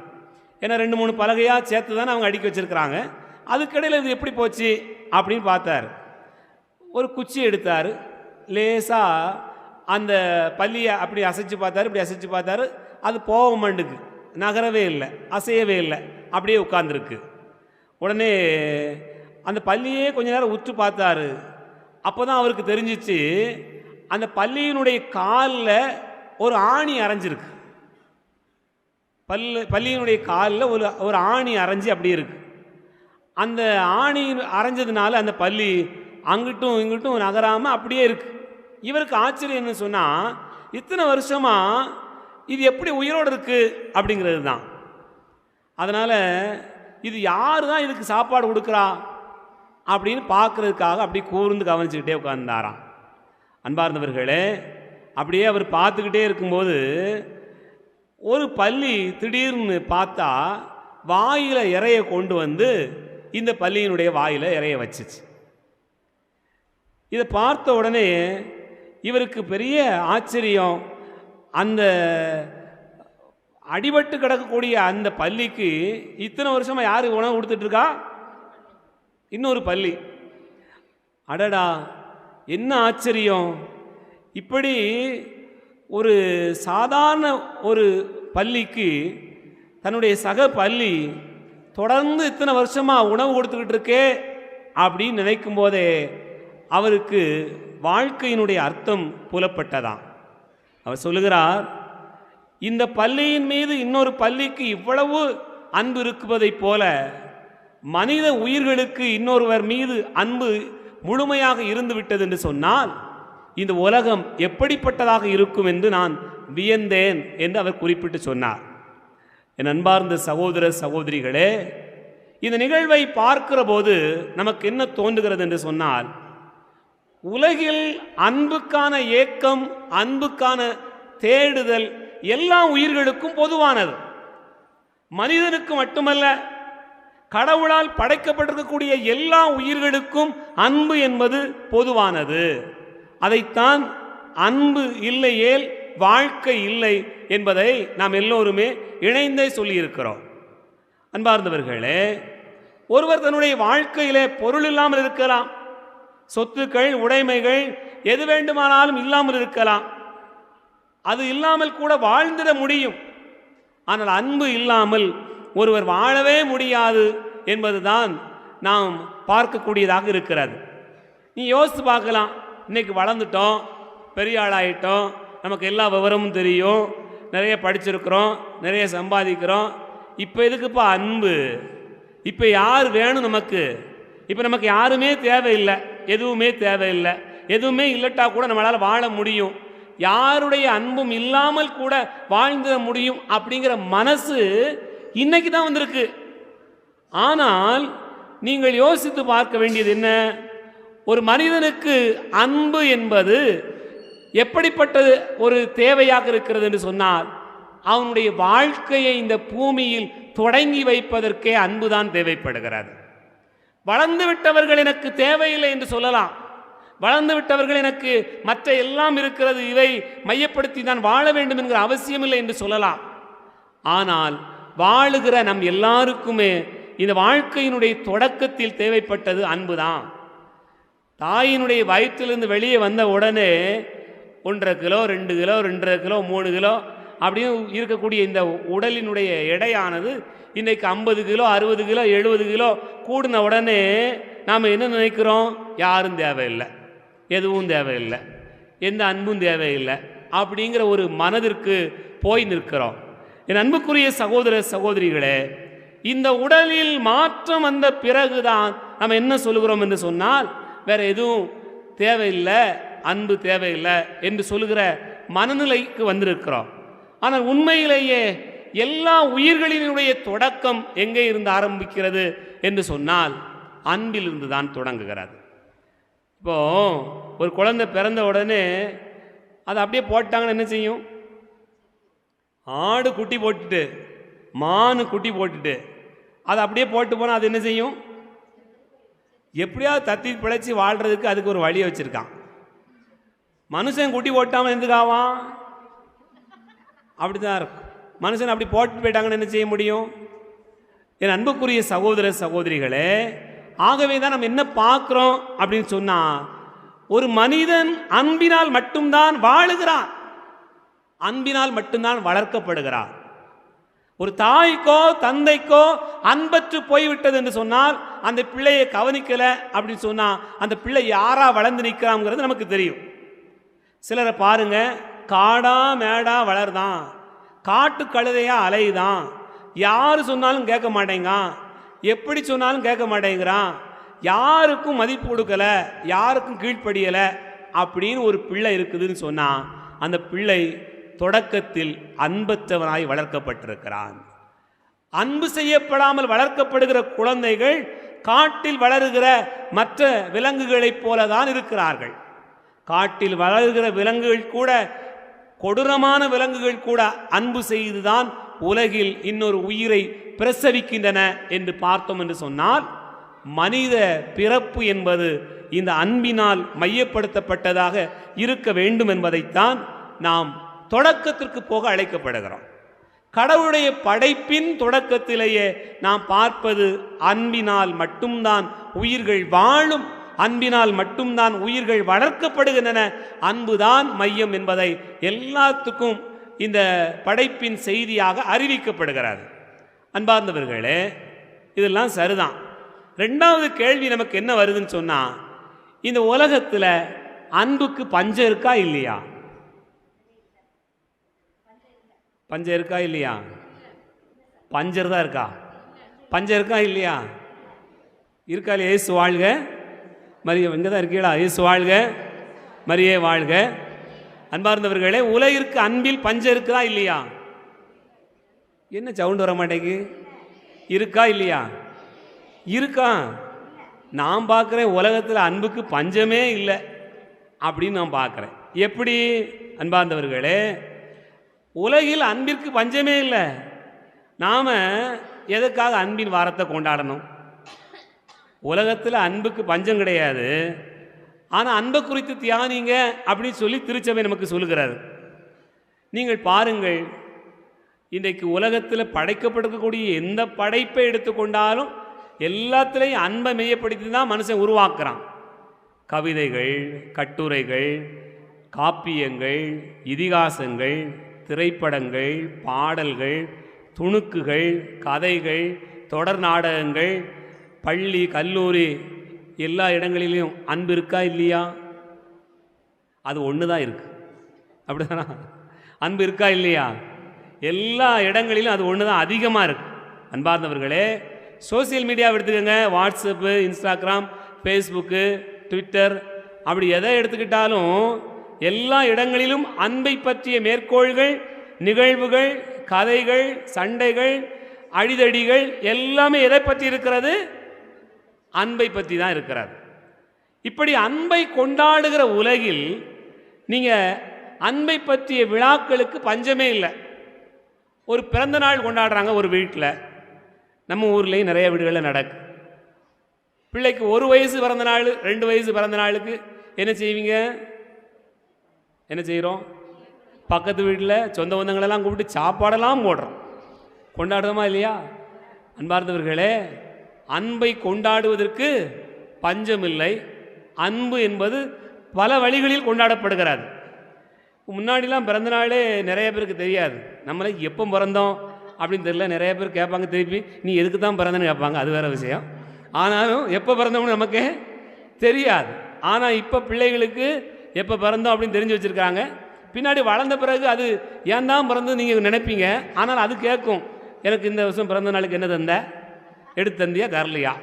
ஏன்னா 2-3 பலகையாக சேர்த்து தானே அவங்க அடுக்கி வச்சுருக்கிறாங்க. அதுக்கிடையில் இது எப்படி போச்சு அப்படின்னு பார்த்தார். ஒரு குச்சி எடுத்தார், லேசாக அந்த பல்லியை அப்படி அசைச்சு பார்த்தாரு, இப்படி அசைச்சு பார்த்தாரு. அது போக மாட்டுக்கு, நகரவே இல்லை, அசையவே இல்லை, அப்படியே உட்கார்ந்துருக்கு. உடனே அந்த பல்லியே கொஞ்ச நேரம் உற்று பார்த்தாரு. அப்போ தான் அவருக்கு தெரிஞ்சிச்சு, அந்த பல்லியினுடைய காலில் ஒரு ஆணி அரைஞ்சிருக்கு. பல்லியினுடைய காலில் ஒரு ஆணி அரைஞ்சி அப்படியே இருக்கு. அந்த ஆணி அரைஞ்சதுனால அந்த பல்லி அங்கிட்டும் இங்கிட்டும் நகராமல் அப்படியே இருக்கு. இவருக்கு ஆச்சரியம் என்ன சொன்னால், இத்தனை வருஷமாக இது எப்படி உயிரோடு இருக்கு அப்படிங்கிறது தான். அதனால் இது யார் தான் இதுக்கு சாப்பாடு கொடுக்குறா அப்படின்னு பார்க்குறதுக்காக அப்படி கூர்ந்து கவனிச்சுக்கிட்டே உட்கார்ந்தாராம். அன்பார்ந்தவர்களே, அப்படியே அவர் பார்த்துக்கிட்டே இருக்கும்போது ஒரு பல்லி திடீர்னு பார்த்தா வாயில் இறைய கொண்டு வந்து இந்த பல்லியினுடைய வாயில் இறைய வச்சிச்சு. இதை பார்த்த உடனே இவருக்கு பெரிய ஆச்சரியம். அந்த அடிபட்டு கிடக்கக்கூடிய அந்த பல்லிக்கு இத்தனை வருஷமாக யார் உணவு கொடுத்துட்ருக்கா? இன்னொரு பல்லி. அடடா, என்ன ஆச்சரியம்! இப்படி ஒரு சாதாரண ஒரு பல்லிக்கு தன்னுடைய சக பல்லி தொடர்ந்து இத்தனை வருஷமாக உணவு கொடுத்துக்கிட்டு இருக்கே அப்படின்னு நினைக்கும் போதே அவருக்கு வாழ்க்கையினுடைய அர்த்தம் புலப்பட்டதாம். அவர் சொல்லுகிறார், இந்த பல்லியின் மீது இன்னொரு பல்லிக்கு இவ்வளவு அன்பு இருக்குவதைப் போல மனித உயிர்களுக்கு இன்னொருவர் மீது அன்பு முழுமையாக இருந்து விட்டது என்று சொன்னால் இந்த உலகம் எப்படிப்பட்டதாக இருக்கும் என்று நான் வியந்தேன் என்று அவர் குறிப்பிட்டு சொன்னார். என் அன்பார்ந்த சகோதர சகோதரிகளே, இந்த நிகழ்வை பார்க்கிற போது நமக்கு என்ன தோன்றுகிறது என்று சொன்னால், உலகில் அன்புக்கான ஏக்கம், அன்புக்கான தேடுதல் எல்லா உயிர்களுக்கும் பொதுவானது. மனிதனுக்கு மட்டுமல்ல, கடவுளால் படைக்கப்பட்டிருக்கக்கூடிய எல்லா உயிர்களுக்கும் அன்பு என்பது பொதுவானது. அதைத்தான் அன்பு இல்லையேல் வாழ்க்கை இல்லை என்பதை நாம் எல்லோருமே இணைந்தே சொல்லியிருக்கிறோம். அன்பார்ந்தவர்களே, ஒருவர் தன்னுடைய வாழ்க்கையிலே பொருள் இல்லாமல் இருக்கலாம், சொத்துக்கள் உடைமைகள் எது வேண்டுமானாலும் இல்லாமல் இருக்கலாம், அது இல்லாமல் கூட வாழ்ந்திட முடியும். ஆனால் அன்பு இல்லாமல் ஒருவர் வாழவே முடியாது என்பதுதான் நாம் பார்க்கக்கூடியதாக இருக்கிறது. நீ யோசித்து பார்க்கலாம், இன்னைக்கு வளர்ந்துட்டோம், பெரிய ஆளாயிட்டோம், நமக்கு எல்லா விவரமும் தெரியும், நிறைய படிச்சிருக்கிறோம், நிறைய சம்பாதிக்கிறோம். இப்போ எதுக்குப்பா அன்பு? இப்போ யார் வேணும் நமக்கு? இப்போ நமக்கு யாருமே தேவையில்லை, எதுவுமே தேவையில்லை. எதுவுமே இல்லட்டா கூட நம்மளால் வாழ முடியும், யாருடைய அன்பும் இல்லாமல் கூட வாழ்ந்துட முடியும் அப்படிங்கிற மனசு இன்னைக்கு தான் வந்திருக்கு. ஆனால் நீங்கள் யோசித்து பார்க்க வேண்டியது என்ன? ஒரு மனிதனுக்கு அன்பு என்பது எப்படிப்பட்டது ஒரு தேவையாக இருக்கிறது என்று சொன்னால், அவனுடைய வாழ்க்கையை இந்த பூமியில் தொடங்கி வைப்பதற்கே அன்புதான் தேவைப்படுகிறது. வளர்ந்து விட்டவர்கள் எனக்கு தேவையில்லை என்று சொல்லலாம், வளர்ந்து விட்டவர்கள் எனக்கு மற்ற எல்லாம் இருக்கிறது, இதை மையப்படுத்தி நான் வாழ வேண்டும் என்கிற அவசியமில்லை என்று சொல்லலாம். ஆனால் வாழுகிற நம் எல்லாருக்குமே இந்த வாழ்க்கையினுடைய தொடக்கத்தில் தேவைப்பட்டது அன்புதான். தாயினுடைய வயிற்றிலிருந்து வெளியே வந்த உடனே 1.5 கிலோ 2 கிலோ 2.5 கிலோ 3 கிலோ அப்படின்னு இருக்கக்கூடிய இந்த உடலினுடைய எடையானது இன்றைக்கு 50 கிலோ 60 கிலோ 70 கிலோ கூடின உடனே நாம் என்ன நினைக்கிறோம்? யாரும் தேவையில்லை, எதுவும் தேவையில்லை, எந்த அன்பும் தேவையில்லை அப்படிங்கிற ஒரு மனதிற்கு போய் நிற்கிறோம். என் அன்புக்குரிய சகோதர சகோதரிகளே, இந்த உடலில் மாற்றம் வந்த பிறகுதான் நம்ம என்ன சொல்லுகிறோம் என்று சொன்னால், வேற எதுவும் தேவையில்லை, அன்பு தேவையில்லை என்று சொல்லுகிற மனநிலைக்கு வந்திருக்கிறோம். ஆனால் உண்மையிலேயே எல்லா உயிர்களினுடைய தொடக்கம் எங்கே இருந்து ஆரம்பிக்கிறது என்று சொன்னால் அன்பிலிருந்து தான் தொடங்குகிறது. இப்போ ஒரு குழந்தை பிறந்த உடனே அதை அப்படியே போட்டாங்கன்னு என்ன செய்யும்? ஆடு குட்டி போட்டுட்டு மானு குட்டி போட்டுட்டு அதை அப்படியே போட்டு போனால் அது என்ன செய்யும்? எப்படியாவது தத்தி பிழைச்சி வாழ்கிறதுக்கு அதுக்கு ஒரு வழியை வச்சுருக்கான். மனுஷன் குட்டி போட்டாமல் எதுக்காவான்? அப்படி தான் இருக்கும். மனுஷன் அப்படி போட்டு போயிட்டாங்கன்னு என்ன செய்ய முடியும்? என் அன்புக்குரிய சகோதர சகோதரிகளே, ஆகவே தான் நம்ம என்ன பார்க்குறோம் அப்படின்னு சொன்னால், ஒரு மனிதன் அன்பினால் மட்டும்தான் வாழுகிறான், அன்பினால் மட்டும்தான் வளர்க்கப்படுகிறான். ஒரு தாய்க்கோ தந்தைக்கோ அன்பற்று போய்விட்டது என்று சொன்னால், அந்த பிள்ளையை கவனிக்கலை அப்படின்னு சொன்னால் அந்த பிள்ளை யாரா வளர்ந்து நிற்கிறாங்கிறது நமக்கு தெரியும். சிலரை பாருங்க, காடா மேடா வளர்தான், காட்டு கழுதையா அலையுதான், யார் சொன்னாலும் கேட்க மாட்டேங்கான், எப்படி சொன்னாலும் கேட்க மாட்டேங்கிறான், யாருக்கும் மதிப்பு கொடுக்கல, யாருக்கும் கீழ்ப்படியலை அப்படின்னு ஒரு பிள்ளை இருக்குதுன்னு சொன்னால், அந்த பிள்ளை தொடக்கத்தில் அன்பற்றவனாய் வளர்க்கப்பட்டிருக்கிறான். அன்பு செய்யப்படாமல் வளர்க்கப்படுகிற குழந்தைகள் காட்டில் வளருகிற மற்ற விலங்குகளைப் போலதான் இருக்கிறார்கள். காட்டில் வளர்கிற விலங்குகள் கூட, கொடூரமான விலங்குகள் கூட அன்பு செய்துதான் உலகில் இன்னொரு உயிரை பிரசவிக்கின்றன என்று பார்த்தோம் என்று சொன்னால், மனித பிறப்பு என்பது இந்த அன்பினால் மையப்படுத்தப்பட்டதாக இருக்க வேண்டும் என்பதைத்தான் நாம் தொடக்கத்திற்கு போக அழைக்கப்படுகிறோம். கடவுளுடைய படைப்பின் தொடக்கத்திலேயே நாம் பார்ப்பது அன்பினால் மட்டும்தான் உயிர்கள் வாழும், அன்பினால் மட்டும்தான் உயிர்கள் வளர்க்கப்படுகின்றன, அன்புதான் மையம் என்பதை எல்லாத்துக்கும் இந்த படைப்பின் செய்தியாக அறிவிக்கப்படுகிறது. அன்பார்ந்தவர்களே, இதெல்லாம் சரிதான். ரெண்டாவது கேள்வி நமக்கு என்ன வருதுன்னு சொன்னால், இந்த உலகத்தில் அன்புக்கு பஞ்சம் இருக்கா இல்லையா? பஞ்சம் இருக்கா இல்லையா? பஞ்சர் தான் இருக்கா? பஞ்சம் இருக்கா இல்லையா? இருக்கா இல்லையா? இயேசு வாழ்க, மரியே இங்கே தான் இருக்கீங்களா? இயேசு வாழ்க, மரியே வாழ்க. அன்பார்ந்தவர்களே, உலகிற்கு அன்பில் பஞ்சம் இருக்குதா இல்லையா? என்ன சவுண்ட் வர மாட்டேங்குது? இருக்கா இல்லையா? இருக்கா? நான் பார்க்குறேன் உலகத்தில் அன்புக்கு பஞ்சமே இல்லை அப்படின்னு நான் பார்க்குறேன். எப்படி? அன்பார்ந்தவர்களே, உலகில் அன்பிற்கு பஞ்சமே இல்லை. நாம் எதுக்காக அன்பின் வாரத்தை கொண்டாடணும்? உலகத்தில் அன்புக்கு பஞ்சம் கிடையாது. ஆனால் அன்பை குறித்து தியானிங்க அப்படின்னு சொல்லி திருச்சபை நமக்கு சொல்லுகிறாரு. நீங்கள் பாருங்கள், இன்றைக்கு உலகத்தில் படைக்கப்பட்டிருக்கக்கூடிய எந்த படைப்பை எடுத்துக்கொண்டாலும் எல்லாத்துலேயும் அன்பை மையப்படுத்தி தான் மனுஷன் உருவாக்குறான். கவிதைகள், கட்டுரைகள், காப்பியங்கள், இதிகாசங்கள், திரைப்படங்கள், பாடல்கள், துணுக்குகள், கதைகள், தொடர் நாடகங்கள், பள்ளி கல்லூரி எல்லா இடங்களிலும் அன்பு இருக்கா இல்லையா? அது ஒன்று தான் இருக்குது. அப்படிதானா? அன்பு இருக்கா இல்லையா? எல்லா இடங்களிலும் அது ஒன்று தான் அதிகமாக இருக்குது. அன்பார்ந்தவர்களே, சோசியல் மீடியாவை எடுத்துக்கோங்க, வாட்ஸ்அப்பு, இன்ஸ்டாகிராம், ஃபேஸ்புக்கு, ட்விட்டர், அப்படி எதை எடுத்துக்கிட்டாலும் எல்லா இடங்களிலும் அன்பை பற்றிய மேற்கோள்கள், நிகழ்வுகள், கதைகள், சண்டைகள், அடிதடிகள் எல்லாமே எதை பற்றி இருக்கிறது? அன்பை பற்றி தான் இருக்கிறது. இப்படி அன்பை கொண்டாடுகிற உலகில் நீங்கள் அன்பை பற்றிய விழாக்களுக்கு பஞ்சமே இல்லை. ஒரு பிறந்த நாள் கொண்டாடுறாங்க ஒரு வீட்டில், நம்ம ஊர்லேயும் நிறைய வீடுகளில் நடக்கும். பிள்ளைக்கு 1 வயசு பிறந்த நாள், 2 வயசு பிறந்த நாளுக்கு என்ன செய்வீங்க? என்ன செய்கிறோம்? பக்கத்து வீட்டில் சொந்த பந்தங்களெல்லாம் கூப்பிட்டு சாப்பாடெல்லாம் போடுறோம். கொண்டாடுறோமா இல்லையா? அன்பார்ந்தவர்களே, அன்பை கொண்டாடுவதற்கு பஞ்சமில்லை. அன்பு என்பது பல வழிகளில் கொண்டாடப்படுகிறது. முன்னாடிலாம் பிறந்த நாளே நிறைய பேருக்கு தெரியாது. நம்மளை எப்போ பிறந்தோம் அப்படின்னு தெரியல. நிறைய பேர் கேட்பாங்க, திருப்பி நீ எதுக்கு தான் பிறந்தன்னு கேட்பாங்க. அது வேறு விஷயம். ஆனாலும் எப்போ பிறந்தோம்னு நமக்கு தெரியாது. ஆனால் இப்போ பிள்ளைகளுக்கு எப்போ பிறந்தோம் அப்படின்னு தெரிஞ்சு வச்சுருக்காங்க. பின்னாடி வளர்ந்த பிறகு அது ஏன் தான் பிறந்து நீங்கள் நினைப்பீங்க. ஆனால் அது கேட்கும், எனக்கு இந்த வருஷம் பிறந்த நாளுக்கு என்ன தந்த, எடுத்து தந்தியா தரலையா?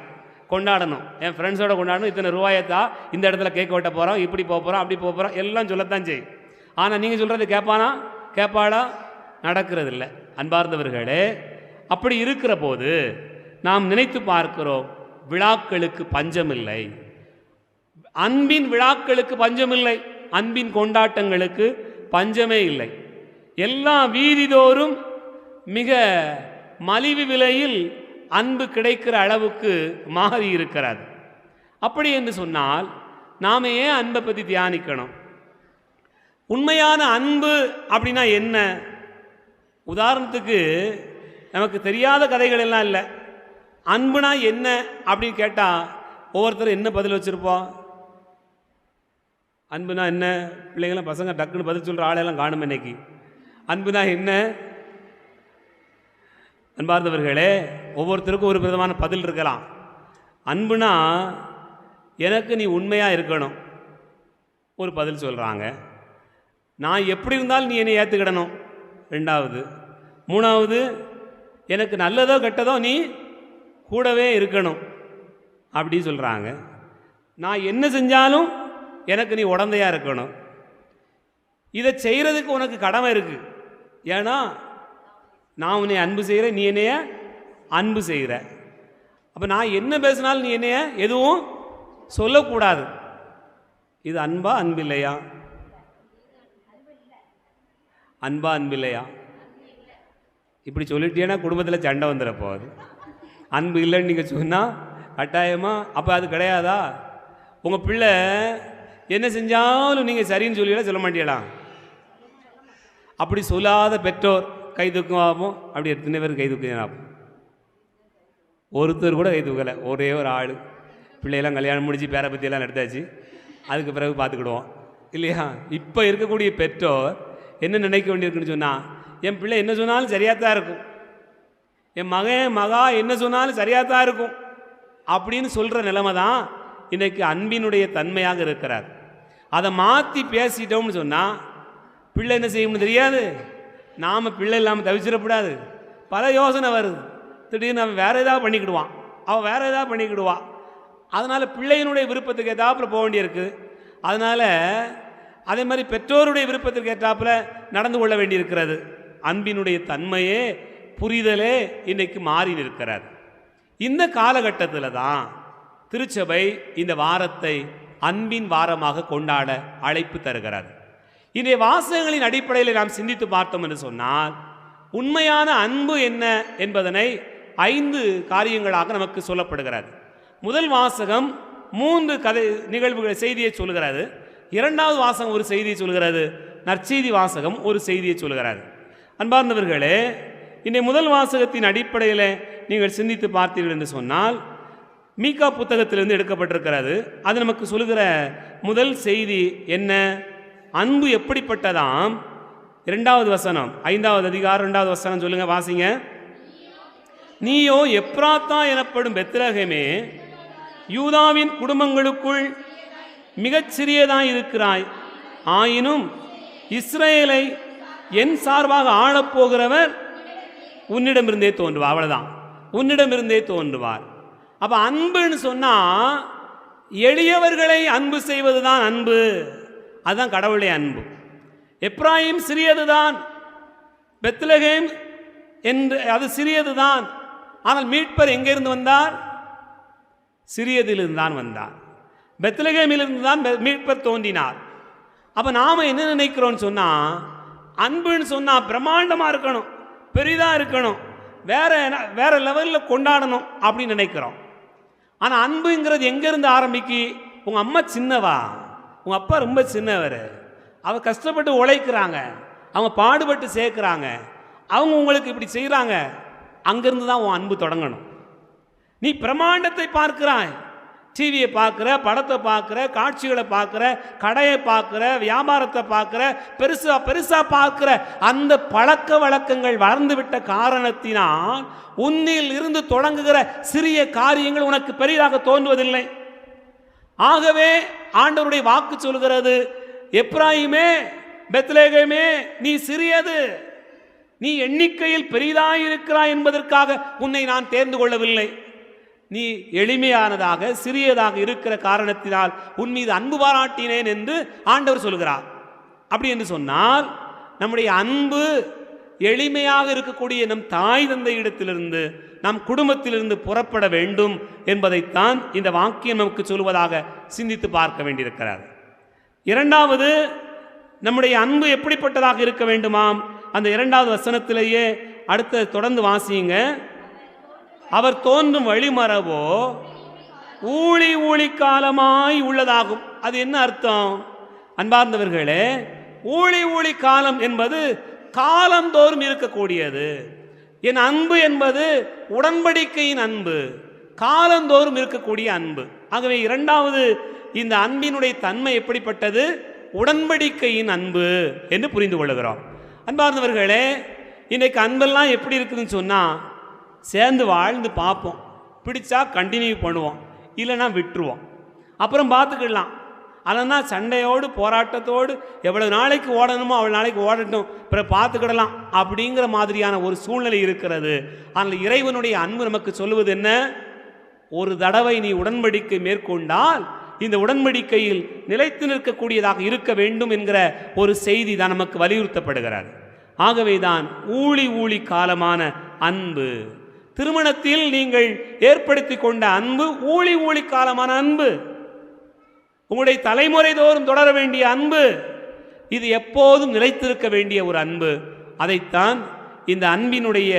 கொண்டாடணும், என் ஃப்ரெண்ட்ஸோடு கொண்டாடணும், இத்தனை ரூபாயத்தா, இந்த இடத்துல கேக் வெட்ட போகிறோம், இப்படி போக போகிறோம், அப்படி போக போகிறோம், எல்லாம் சொல்லத்தான் செய்யும். ஆனால் நீங்கள் சொல்கிறது கேட்பானா, கேட்பாளா? நடக்கிறது இல்லை. அன்பார்ந்தவர்களே, அப்படி இருக்கிற போது நாம் நினைத்து பார்க்கிறோம், விழாக்களுக்கு பஞ்சமில்லை, அன்பின் விழாக்களுக்கு பஞ்சமில்லை, அன்பின் கொண்டாட்டங்களுக்கு பஞ்சமே இல்லை. எல்லா வீதிதோறும் மிக மலிவு விலையில் அன்பு கிடைக்கிற அளவுக்கு மாறி இருக்கிறது. அப்படி என்று சொன்னால் நாம் ஏன் அன்பை பற்றி தியானிக்கணும்? உண்மையான அன்பு அப்படின்னா என்ன? உதாரணத்துக்கு நமக்கு தெரியாத கதைகள் எல்லாம் இல்லை. அன்புனா என்ன அப்படின்னு கேட்டால் ஒவ்வொருத்தரும் என்ன பதில் வச்சுருப்போம்? அன்புனா என்ன? பிள்ளைங்களாம் பசங்க டக்குன்னு பதில் சொல்கிற ஆளெல்லாம் காணும் இன்னைக்கு. அன்புனா என்ன? அன்பார்ந்தவர்களே, ஒவ்வொருத்தருக்கும் ஒரு விதமான பதில் இருக்கலாம். அன்புனா எனக்கு நீ உண்மையாக இருக்கணும் ஒரு பதில் சொல்கிறாங்க. நான் எப்படி இருந்தாலும் நீ என்னை ஏற்றுக்கிடணும் ரெண்டாவது. மூணாவது, எனக்கு நல்லதோ கெட்டதோ நீ கூடவே இருக்கணும் அப்படி சொல்கிறாங்க. நான் என்ன செஞ்சாலும் எனக்கு நீ உடந்தையாக இருக்கணும். இதை செய்கிறதுக்கு உனக்கு கடமை இருக்குது. ஏன்னா நான் உன்னை அன்பு செய்கிறேன், நீ என்னைய அன்பு செய்கிற. அப்போ நான் என்ன பேசினாலும் நீ என்னைய எதுவும் சொல்லக்கூடாது. இது அன்பா அன்பில்லையா? அன்பா அன்பில்லையா? இப்படி சொல்லிட்டேன்னா குடும்பத்தில் சண்டை வந்துட போகுது. அன்பு இல்லைன்னு நீங்கள் சொன்னால் கட்டாயமா அப்போ அது கிடையாதா? உங்கள் பிள்ளை என்ன செஞ்சாலும் நீங்கள் சரின்னு சொல்லிடலாம், சொல்ல மாட்டீங்களா? அப்படி சொல்லாத பெற்றோர் கை தூக்கம் ஆகும். அப்படி எத்தனை பேர் கை தூக்கம் ஆகும்? ஒருத்தர் கூட கை தூக்கலை. ஒரே ஒரு ஆள். பிள்ளையெல்லாம் கல்யாணம் முடிச்சு பேரை பற்றியெல்லாம் நடத்தாச்சு, அதுக்கு பிறகு பார்த்துக்கிடுவோம் இல்லையா? இப்போ இருக்கக்கூடிய பெற்றோர் என்ன நினைக்க வேண்டியிருக்குன்னு சொன்னால், என் பிள்ளை என்ன சொன்னாலும் சரியாக தான் இருக்கும், என் மகன் மகா என்ன சொன்னாலும் சரியாக தான் இருக்கும் அப்படின்னு சொல்கிற நிலைமை தான் இன்றைக்கு அன்பினுடைய தன்மையாக இருக்கிறார். அதை மாற்றி பேசிட்டோம்னு சொன்னால் பிள்ளை என்ன செய்யணும்னு தெரியாது. நாம் பிள்ளை இல்லாமல் தவிச்சிடக்கூடாது. பல யோசனை வருது. திடீர்னு அவன் வேறு ஏதாவது பண்ணிக்கிடுவான், அவன் வேறு ஏதாவது பண்ணிக்கிடுவான். அதனால் பிள்ளையினுடைய விருப்பத்துக்கு ஏற்றாப்புல போக வேண்டியிருக்கு. அதனால் அதே மாதிரி பெற்றோருடைய விருப்பத்திற்கு ஏற்றாப்புல நடந்து கொள்ள வேண்டியிருக்கிறது. அன்பினுடைய தன்மையே புரிதலே இன்றைக்கு மாறி நிற்கிறது. இந்த காலகட்டத்தில் தான் திருச்சபை இந்த வாரத்தை அன்பின் வாரமாக கொண்டாட அழைப்பு தருகிறது. இன்றைய வாசகங்களின் அடிப்படையில் நாம் சிந்தித்து பார்த்தோம் என்று சொன்னால், உண்மையான அன்பு என்ன என்பதனை 5 காரியங்களாக நமக்கு சொல்லப்படுகிறது. முதல் வாசகம் 3 கதை நிகழ்வுகள் செய்தியை சொல்கிறது. இரண்டாவது வாசகம் ஒரு செய்தியை சொல்கிறது. நற்செய்தி வாசகம் ஒரு செய்தியை சொல்கிறது. அன்பார்ந்தவர்களே, இன்றைய முதல் வாசகத்தின் அடிப்படையில் நீங்கள் சிந்தித்து பார்த்தீர்கள் என்று சொன்னால், மீகா புத்தகத்திலிருந்து எடுக்கப்பட்டிருக்கிறது. அது நமக்கு சொல்லுகிற முதல் செய்தி என்ன? அன்பு எப்படிப்பட்டதாம்? 2வது வசனம், 5வது அதிகாரம் 2வது வசனம் சொல்லுங்க, வாசிங்க. நீயோ எப்ராத்தா எனப்படும் பெத்லகேமே, யூதாவின் குடும்பங்களுக்குள் மிகச் சிறியதாய் இருக்கிறாய். ஆயினும் இஸ்ரேலை என் சார்பாக ஆளப்போகிறவர் உன்னிடமிருந்தே தோன்றுவார். அவ்வளவுதான், உன்னிடமிருந்தே தோன்றுவார். அப்ப அன்புன்னு சொன்னா எளியவர்களை அன்பு செய்வதுதான் அன்பு. அதுதான் கடவுளுடைய அன்பு. எப்ராயிம் சிறியதுதான், பெத்லகேம் என்று அது சிறியதுதான். ஆனால் மீட்பர் எங்கிருந்து வந்தார்? சிறியதிலிருந்து தான் வந்தார். பெத்லகேமிலிருந்து தான் மீட்பர் தோன்றினார். அப்ப நாம என்ன நினைக்கிறோம்னு சொன்னா, அன்புன்னு சொன்னா பிரம்மாண்டமா இருக்கணும், பெரிதா இருக்கணும், வேற லெவலில் கொண்டாடணும் அப்படின்னு நினைக்கிறோம். ஆனா அன்புங்கிறது எங்கிருந்து ஆரம்பிக்கு? உங்க அம்மா சின்னவா, உங்க அப்பா ரொம்ப சின்னவர், அவங்க கஷ்டப்பட்டு உழைக்கிறாங்க, அவங்க பாடுபட்டு சேர்க்கிறாங்க, அவங்க உங்களுக்கு இப்படி செய்கிறாங்க, அங்கிருந்து தான் உன் அன்பு தொடங்கணும். நீ பிரமாண்டத்தை பார்க்கிறாய், டிவியை பார்க்குற, படத்தை பார்க்குற, காட்சிகளை பார்க்குற, கடையை பார்க்குற, வியாபாரத்தை பார்க்குற, பெருசா பார்க்குற அந்த பழக்க வழக்கங்கள் வளர்ந்துவிட்ட காரணத்தினால் உன்னில் இருந்து தொடங்குகிற சிறிய காரியங்கள் உனக்கு பெரிதாக தோன்றுவதில்லை. ஆகவே ஆண்டவருடைய வாக்கு சொல்கிறது, எப்ராயிமே, பெத்லகேமே, நீ சிறியது, நீ எண்ணிக்கையில் பெரிதாயிருக்கிறாய் என்பதற்காக உன்னை நான் தேர்ந்து கொள்ளவில்லை. நீ எளிமையானதாக சிறியதாக இருக்கிற காரணத்தினால் உன் மீது அன்பு பாராட்டினேன் என்று ஆண்டவர் சொல்கிறார். அப்படி என்று சொன்னால் நம்முடைய அன்பு எளிமையாக இருக்கக்கூடிய நம் தாய் தந்தை இடத்திலிருந்து நம் குடும்பத்திலிருந்து புறப்பட வேண்டும் என்பதைத்தான் இந்த வாக்கியம் நமக்கு சொல்வதாக சிந்தித்து பார்க்க வேண்டியிருக்கிறார். இரண்டாவது, நம்முடைய அன்பு எப்படிப்பட்டதாக இருக்க வேண்டுமாம்? அந்த 2வது வசனத்திலேயே அடுத்த தொடர்ந்து வாசியுங்க. அவர் தோன்றும் வழிமரவோ ஊழி ஊழி காலமாய் உள்ளதாகும். அது என்ன அர்த்தம் அன்பார்ந்தவர்களே? ஊழி ஊழி காலம் என்பது காலந்தோறும் இருக்கக்கூடியது. என் அன்பு என்பது உடன்படிக்கையின் அன்பு, காலந்தோறும் இருக்கக்கூடிய அன்பு. ஆகவே 2வது இந்த அன்பினுடைய தன்மை எப்படிப்பட்டது? உடன்படிக்கையின் அன்பு என்று புரிந்து கொள்கிறோம். அன்பார்ந்தவர்களே, இன்றைக்கு அன்பெல்லாம் எப்படி இருக்குதுன்னு சொன்னால், சேர்ந்து வாழ்ந்து பார்ப்போம், பிடிச்சா கண்டினியூ பண்ணுவோம், இல்லைன்னா விட்டுருவோம், அப்புறம் பார்த்துக்கிடலாம். அதனால் சண்டையோடு போராட்டத்தோடு எவ்வளவு நாளைக்கு ஓடணுமோ அவ்வளோ நாளைக்கு ஓடட்டும், பிறகு பார்த்துக்கிடலாம் அப்படிங்கிற மாதிரியான ஒரு சூழ்நிலை இருக்கிறது. ஆனால் இறைவனுடைய அன்பு நமக்கு சொல்லுவது என்ன? ஒரு தடவை நீ உடன்படிக்கை மேற்கொண்டால் இந்த உடன்படிக்கையில் நிலைத்து நிற்கக்கூடியதாக இருக்க வேண்டும் என்கிற ஒரு செய்தி தான் நமக்கு வலியுறுத்தப்படுகிறது. ஆகவேதான் ஊழி ஊழி காலமான அன்பு. திருமணத்தில் நீங்கள் ஏற்படுத்தி கொண்ட அன்பு ஊழி ஊழி காலமான அன்பு, உங்களுடைய தலைமுறை தோறும் தொடர வேண்டிய அன்பு, இது எப்போதும் நிலைத்திருக்க வேண்டிய ஒரு அன்பு. அதைத்தான் இந்த அன்பினுடைய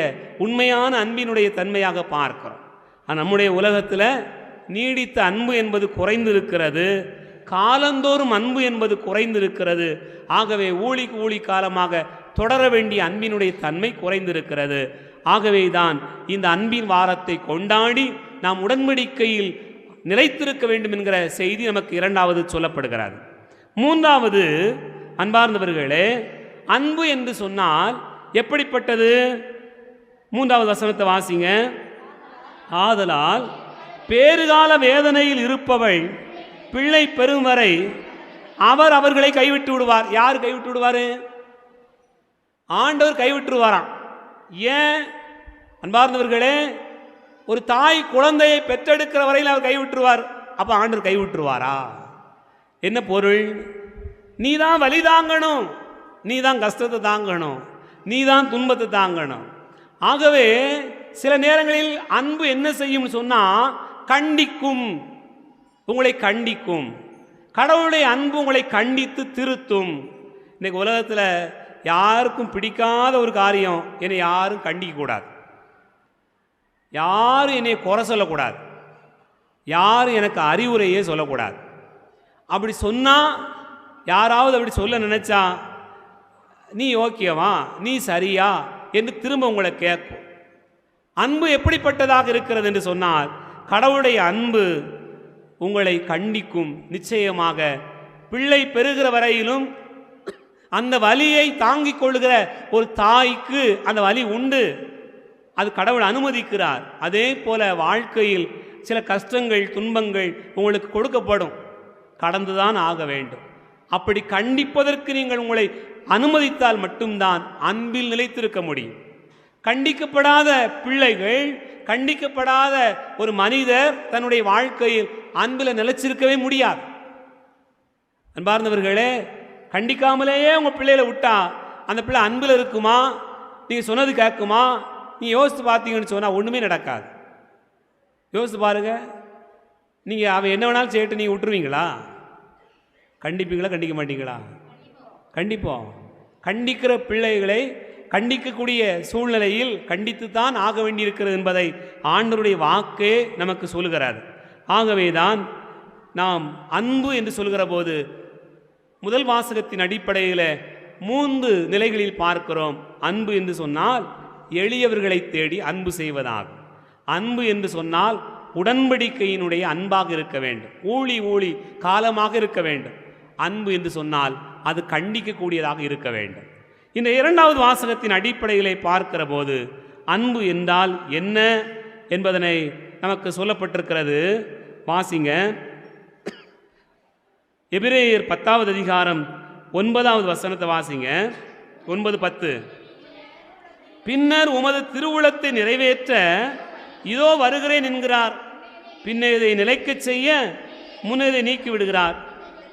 உண்மையான அன்பினுடைய தன்மையாக பார்க்கிறோம். நம்முடைய உலகத்தில் நீடித்த அன்பு என்பது குறைந்திருக்கிறது, காலந்தோறும் அன்பு என்பது குறைந்திருக்கிறது. ஆகவே ஊழிக்கு ஊழி காலமாக தொடர வேண்டிய அன்பினுடைய தன்மை குறைந்திருக்கிறது. ஆகவேதான் இந்த அன்பின் வாரத்தை கொண்டாடி நாம் உடன்படிக்கையில் நிலைத்திருக்க வேண்டும் என்கிற செய்தி நமக்கு 2வது சொல்லப்படுகிறது. 3வது, அன்பார்ந்தவர்களே, அன்பு என்று சொன்னால் எப்படிப்பட்டது? 3வது வசனத்தை வாசிங்க. ஆதலால் பேறுகால வேதனையில் இருப்பவள் பிள்ளை பெறும் வரை அவர் அவர்களை கைவிட்டு விடுவார். யார் கைவிட்டு விடுவார்? ஆண்டவர் கைவிட்டுருவாராம். ஏன் அன்பார்ந்தவர்களே? ஒரு தாய் குழந்தையை பெற்றெடுக்கிற வரையில் அவர் கைவிட்டுருவார். அப்போ ஆண்டவர் கைவிட்டுருவாரா? என்ன பொருள்? நீ தான் வலி தாங்கணும், நீ தான் கஷ்டத்தை தாங்கணும், நீ தான் துன்பத்தை தாங்கணும். ஆகவே சில நேரங்களில் அன்பு என்ன செய்யும் சொன்னால் கண்டிக்கும், உங்களை கண்டிக்கும். கடவுளுடைய அன்பு உங்களை கண்டித்து திருத்தும். இன்னைக்கு உலகத்தில் யாருக்கும் பிடிக்காத ஒரு காரியம், என்னை யாரும் கண்டிக்கக்கூடாது, யாரும் என்னை குறை சொல்லக்கூடாது, யாரும் எனக்கு அறிவுரையே சொல்லக்கூடாது. அப்படி சொன்னால், யாராவது அப்படி சொல்ல நினைச்சா, நீ ஓகேவா, நீ சரியா என்று திரும்ப உங்களை கேட்கும். அன்பு எப்படிப்பட்டதாக இருக்கிறது என்று சொன்னால், கடவுளுடைய அன்பு உங்களை கண்டிக்கும். நிச்சயமாக பிள்ளை பெறுகிற வரையிலும் அந்த வலியை தாங்கிக் கொள்கிற ஒரு தாய்க்கு அந்த வலி உண்டு, அது கடவுள் அனுமதிக்கிறார். அதே போல வாழ்க்கையில் சில கஷ்டங்கள் துன்பங்கள் உங்களுக்கு கொடுக்கப்படும், கடந்துதான் ஆக வேண்டும். அப்படி கண்டிப்பதற்கு நீங்கள் உங்களை அனுமதித்தால் மட்டும்தான் அன்பில் நிலைத்திருக்க முடியும். கண்டிக்கப்படாத பிள்ளைகள், கண்டிக்கப்படாத ஒரு மனிதர் தன்னுடைய வாழ்க்கையில் அன்பில் நிலைச்சிருக்கவே முடியாது. அன்பார்ந்தவர்களே, கண்டிக்காமலேயே உங்கள் பிள்ளைகளை விட்டா அந்த பிள்ளை அன்பில் இருக்குமா? நீங்கள் சொன்னது கேட்குமா? நீ யோசித்து பார்த்தீங்கன்னு சொன்னால் ஒன்றுமே நடக்காது. யோசித்து பாருங்க. நீங்கள் அவன் என்ன வேணாலும் செய்யட்டு நீங்கள் விட்டுருவீங்களா? கண்டிப்பீங்களா? கண்டிக்க மாட்டீங்களா? கண்டிப்போம். கண்டிக்கிற பிள்ளைகளை கண்டிக்கக்கூடிய சூழ்நிலையில் கண்டித்து தான் ஆக வேண்டியிருக்கிறது என்பதை ஆண்டவருடைய வாக்கே நமக்கு சொல்லுகிறார். ஆகவேதான் நாம் அன்பு என்று சொல்கிற போது முதல் வாசகத்தின் அடிப்படையில் 3 நிலைகளில் பார்க்கிறோம். அன்பு என்று சொன்னால் எளியவர்களை தேடி அன்பு செய்வதாகும். அன்பு என்று சொன்னால் உடன்படிக்கையினுடைய அன்பாக இருக்க வேண்டும், ஊழி ஊழி காலமாக இருக்க வேண்டும். அன்பு என்று சொன்னால் அது கண்டிக்கக்கூடியதாக இருக்க வேண்டும். இந்த 2வது வாசகத்தின் அடிப்படையிலே பார்க்கிற போது அன்பு என்றால் என்ன என்பதனை நமக்கு சொல்லப்பட்டிருக்கிறது. வாசிங்க. எபிரேயர் 10வது அதிகாரம் 9வது வசனத்தை வாசிங்க. 9:10. பின்னர் உமது திருவுளத்தை நிறைவேற்ற இதோ வருகிறேன் என்கிறார், பின்னர் இதை நிலைக்கச் செய்ய முன்னதை நீக்கி விடுகிறார்.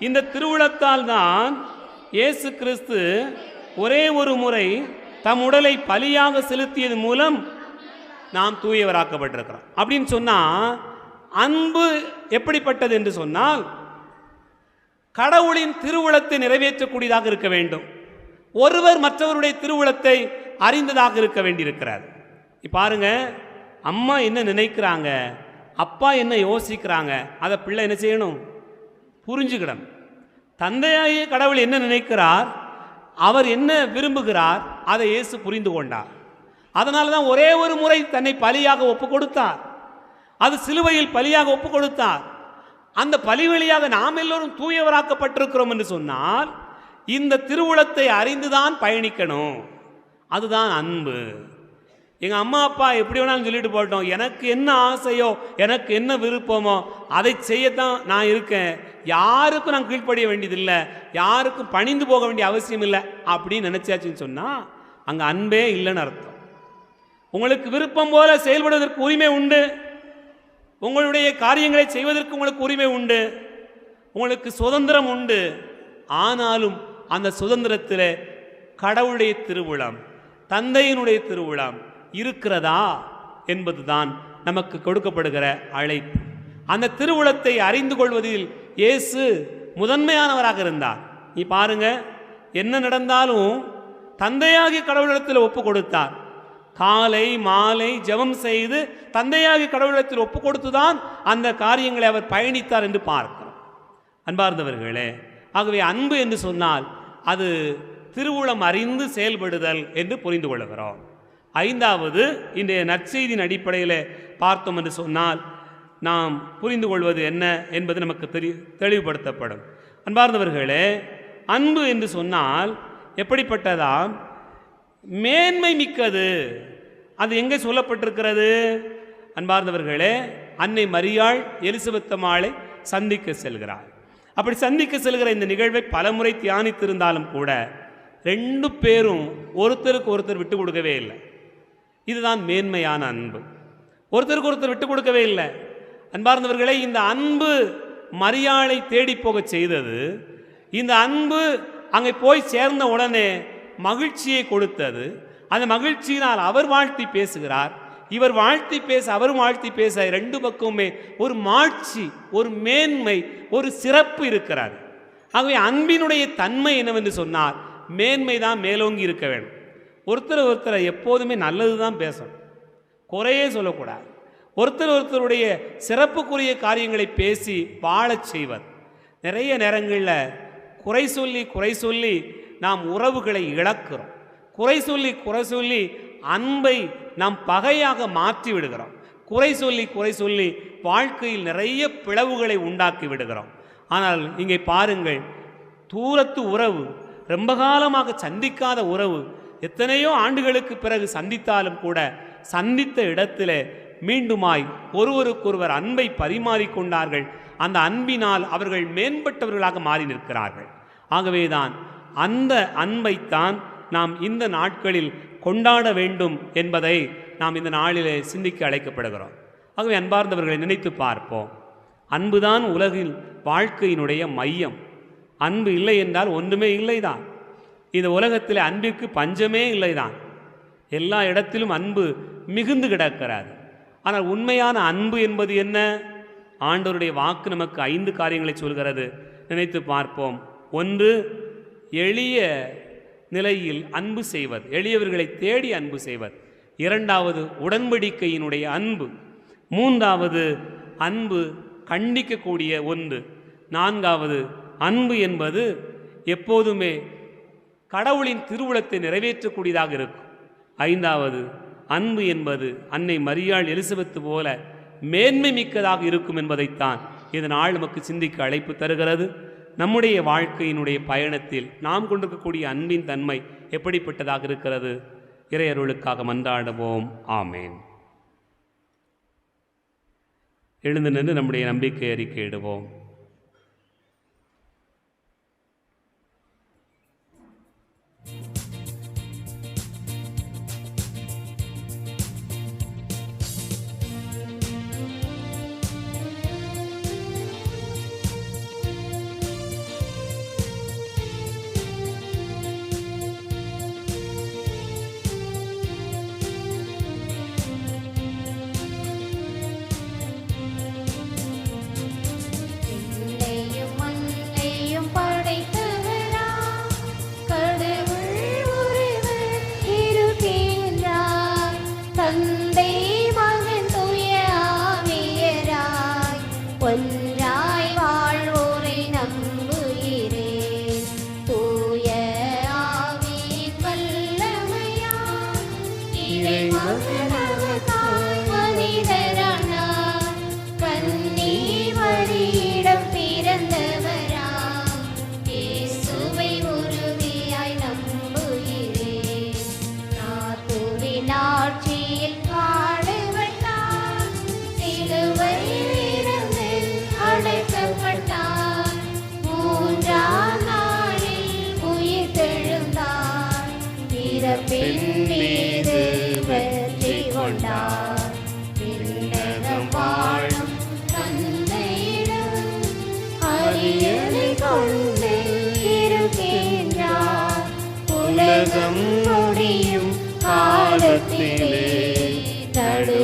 இந்த திருவுளத்தால் தான் இயேசு கிறிஸ்து ஒரே ஒரு முறை தம் உடலை பலியாக செலுத்தியது மூலம் நாம் தூயவராக்கப்பட்டிருக்கிறோம். அப்படின்னு சொன்னால் அன்பு எப்படிப்பட்டது என்று சொன்னால் கடவுளின் திருவுளத்தை நிறைவேற்றக்கூடியதாக இருக்க வேண்டும். ஒருவர் மற்றவருடைய திருவுளத்தை அறிந்ததாக இருக்க வேண்டியிருக்கிறார். பாருங்க, அம்மா என்ன நினைக்கிறாங்க, அப்பா என்ன யோசிக்கிறாங்க, அதை பிள்ளை என்ன செய்யணும்? புரிஞ்சுக்கிடணும். தந்தையாகிய கடவுள் என்ன நினைக்கிறார், அவர் என்ன விரும்புகிறார், அதை இயேசு புரிந்து கொண்டார். அதனால தான் ஒரே ஒரு முறை தன்னை பலியாக ஒப்பு கொடுத்தார். அது சிலுவையில் பலியாக ஒப்பு கொடுத்தார். அந்த பலி வழியாக நாம் எல்லோரும் தூயவராக்கப்பட்டிருக்கிறோம் என்று சொன்னால் இந்த திருவுளத்தை அறிந்துதான் பயணிக்கணும். அதுதான் அன்பு. எங்கள் அம்மா அப்பா எப்படி வேணாலும் சொல்லிட்டு போட்டோம், எனக்கு என்ன ஆசையோ எனக்கு என்ன விருப்பமோ அதை செய்யத்தான் நான் இருக்கேன், யாருக்கும் நான் கீழ்ப்படிய வேண்டியதில்லை, யாருக்கும் பணிந்து போக வேண்டிய அவசியம் இல்லை அப்படின்னு நினைச்சாச்சுன்னு சொன்னால் அங்கே அன்பே இல்லைன்னு அர்த்தம். உங்களுக்கு விருப்பம் போல செயல்படுவதற்கு உரிமை உண்டு, உங்களுடைய காரியங்களை செய்வதற்கு உங்களுக்கு உரிமை உண்டு, உங்களுக்கு சுதந்திரம் உண்டு. ஆனாலும் அந்த சுதந்திரத்தில் கடவுளுடைய திருவுளம், தந்தையினுடைய திருவுளம் இருக்கிறதா என்பதுதான் நமக்கு கொடுக்கப்படுகிற அழைப்பு. அந்த திருவுளத்தை அறிந்து கொள்வதில் இயேசு முதன்மையானவராக இருந்தார். நீ பாருங்க, என்ன நடந்தாலும் தந்தையாகிய கடவுளிடத்தில் ஒப்பு கொடுத்தார். காலை மாலை ஜெபம் செய்து தந்தையாகிய கடவுளிடத்தில் ஒப்பு கொடுத்துதான் அந்த காரியங்களை அவர் பயணித்தார் என்று பார்க்கிறோம். அன்பார்ந்தவர்களே, ஆகவே அன்பு என்று சொன்னால் அது திருவுளம் அறிந்து செயல்படுதல் என்று புரிந்து கொள்கிறோம். ஐந்தாவது, இன்றைய நற்செய்தியின் அடிப்படையில் பார்த்தோம் என்று சொன்னால் நாம் புரிந்து கொள்வது என்ன என்பது நமக்கு தெளிவுபடுத்தப்படும். அன்பார்ந்தவர்களே, அன்பு என்று சொன்னால் எப்படிப்பட்டதாம்? மேன்மை மிக்கது. அது எங்கே சொல்லப்பட்டிருக்கிறது? அன்பார்ந்தவர்களே, அன்னை மரியாள் எலிசபெத் அம்மாளை சந்திக்க செல்கிறார். அப்படி சந்திக்க செல்கிற இந்த நிகழ்வை பலமுறை தியானித்திருந்தாலும் கூட ரெண்டு பேரும் ஒருத்தருக்கு ஒருத்தர் விட்டு கொடுக்கவே இல்லை. இதுதான் மேன்மையான அன்பு. ஒருத்தருக்கு ஒருத்தர் விட்டு கொடுக்கவே இல்லை. அன்பார்ந்தவர்களே, இந்த அன்பு மரியாளை தேடி போக செய்தது. இந்த அன்பு அங்கே போய் சேர்ந்த உடனே மகிழ்ச்சியை கொடுத்தது. அந்த மகிழ்ச்சியினால் அவர் வாழ்த்தி பேசுகிறார், இவர் வாழ்த்தி பேச அவரும் வாழ்த்தி பேச, ரெண்டு பக்கமுமே ஒரு மாட்சி, ஒரு மேன்மை, ஒரு சிறப்பு இருக்கிறார். ஆகவே அன்பினுடைய தன்மை என்னவென்று சொன்னால் மேன்மை தான் மேலோங்கி இருக்க வேண்டும். ஒருத்தர் ஒருத்தரை எப்போதுமே நல்லது தான் பேசணும், குறையே சொல்லக்கூடாது. ஒருத்தர் ஒருத்தருடைய சிறப்புக்குரிய காரியங்களை பேசி வாழச் செய்வர். நிறைய நேரங்களில் குறை சொல்லி நாம் உறவுகளை இழக்கிறோம். குறை சொல்லி அன்பை நாம் பகையாக மாற்றி விடுகிறோம். குறை சொல்லி வாழ்க்கையில் நிறைய பிளவுகளை உண்டாக்கி விடுகிறோம். ஆனால் இங்கே பாருங்கள், தூரத்து உறவு, ரொம்ப காலமாக சந்திக்காத உறவு, எத்தனையோ ஆண்டுகளுக்கு பிறகு சந்தித்தாலும் கூட சந்தித்த இடத்திலே மீண்டுமாய் ஒருவருக்கொருவர் அன்பை பரிமாறிக்கொண்டார்கள். அந்த அன்பினால் அவர்கள் மேம்பட்டவர்களாக மாறி நிற்கிறார்கள். ஆகவேதான் அந்த அன்பைத்தான் நாம் இந்த நாட்களில் கொண்டாட வேண்டும் என்பதை நாம் இந்த நாளிலே சிந்திக்க அழைக்கப்படுகிறோம். ஆகவே அன்பார்ந்தவர்களை நினைத்து பார்ப்போம். அன்புதான் உலகில் வாழ்க்கையினுடைய மையம். அன்பு இல்லை என்றால் ஒன்றுமே இல்லைதான். இந்த உலகத்தில் அன்பிற்கு பஞ்சமே இல்லைதான். எல்லா இடத்திலும் அன்பு மிகுந்து கிடக்கிறார். ஆனால் உண்மையான அன்பு என்பது என்ன? ஆண்டவருடைய வாக்கு நமக்கு 5 காரியங்களை சொல்கிறது. நினைத்து பார்ப்போம். 1, எளிய நிலையில் அன்பு செய்வது, எளியவர்களை தேடி அன்பு செய்வது. 2வது, உடன்படிக்கையினுடைய அன்பு. 3வது, அன்பு கண்டிக்கக்கூடிய ஒன்று. 4வது, அன்பு என்பது எப்போதுமே கடவுளின் திருவுளத்தை நிறைவேற்றக்கூடியதாக இருக்கும். 5வது, அன்பு என்பது அன்னை மரியாள் எலிசபெத்து போல மேன்மை மிக்கதாக இருக்கும் என்பதைத்தான் இதனால் நமக்கு சிந்திக்க அழைப்பு தருகிறது. நம்முடைய வாழ்க்கையினுடைய பயணத்தில் நாம் கொண்டிருக்கக்கூடிய அன்பின் தன்மை எப்படிப்பட்டதாக இருக்கிறது? இறையருளுக்காக மன்றாடுவோம். ஆமேன். எழுந்து நின்று நம்முடைய நம்பிக்கை அறிக்கையிடுவோம்.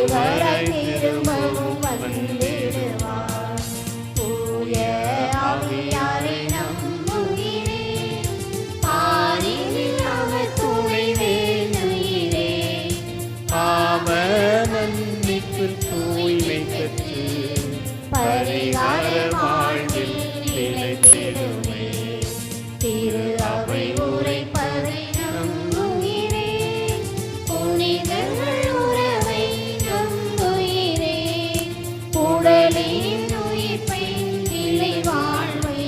மறுவரை திரும்பவும் வந்திடுவார். தூய ஆவியாரை நம்புகிறேன், பாரினில் அவர் துணை வேண்டுகிறேன். பாவ மன்னிப்பில் தூய்மை பெற்று பரிகார வாழ்வில் நிலைத்திடுமே. திரு அவை உரைப்பதை நம்புகிறேன், புனிதர்கள் உறவை நம்புகிறேன். உடலின் உயிர்ப்பை நிலை வாழ்வை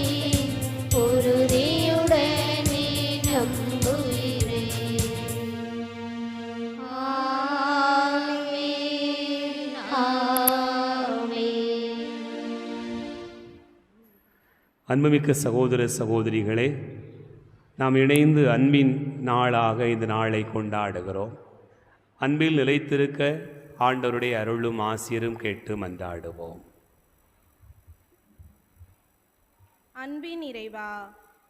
உறுதியுடனே நம்புகிறேன். ஆமென், ஆமென். அன்புமிக்க சகோதர சகோதரிகளே, நாம் இணைந்து அன்பின் நாளாக இந்த நாளை கொண்டாடுகிறோம். அன்பில் நிலைத்திருக்க ஆண்டவருடைய அருளும் ஆசிரும் கேட்டு மன்றாடுவோம். அன்பின் இறைவா,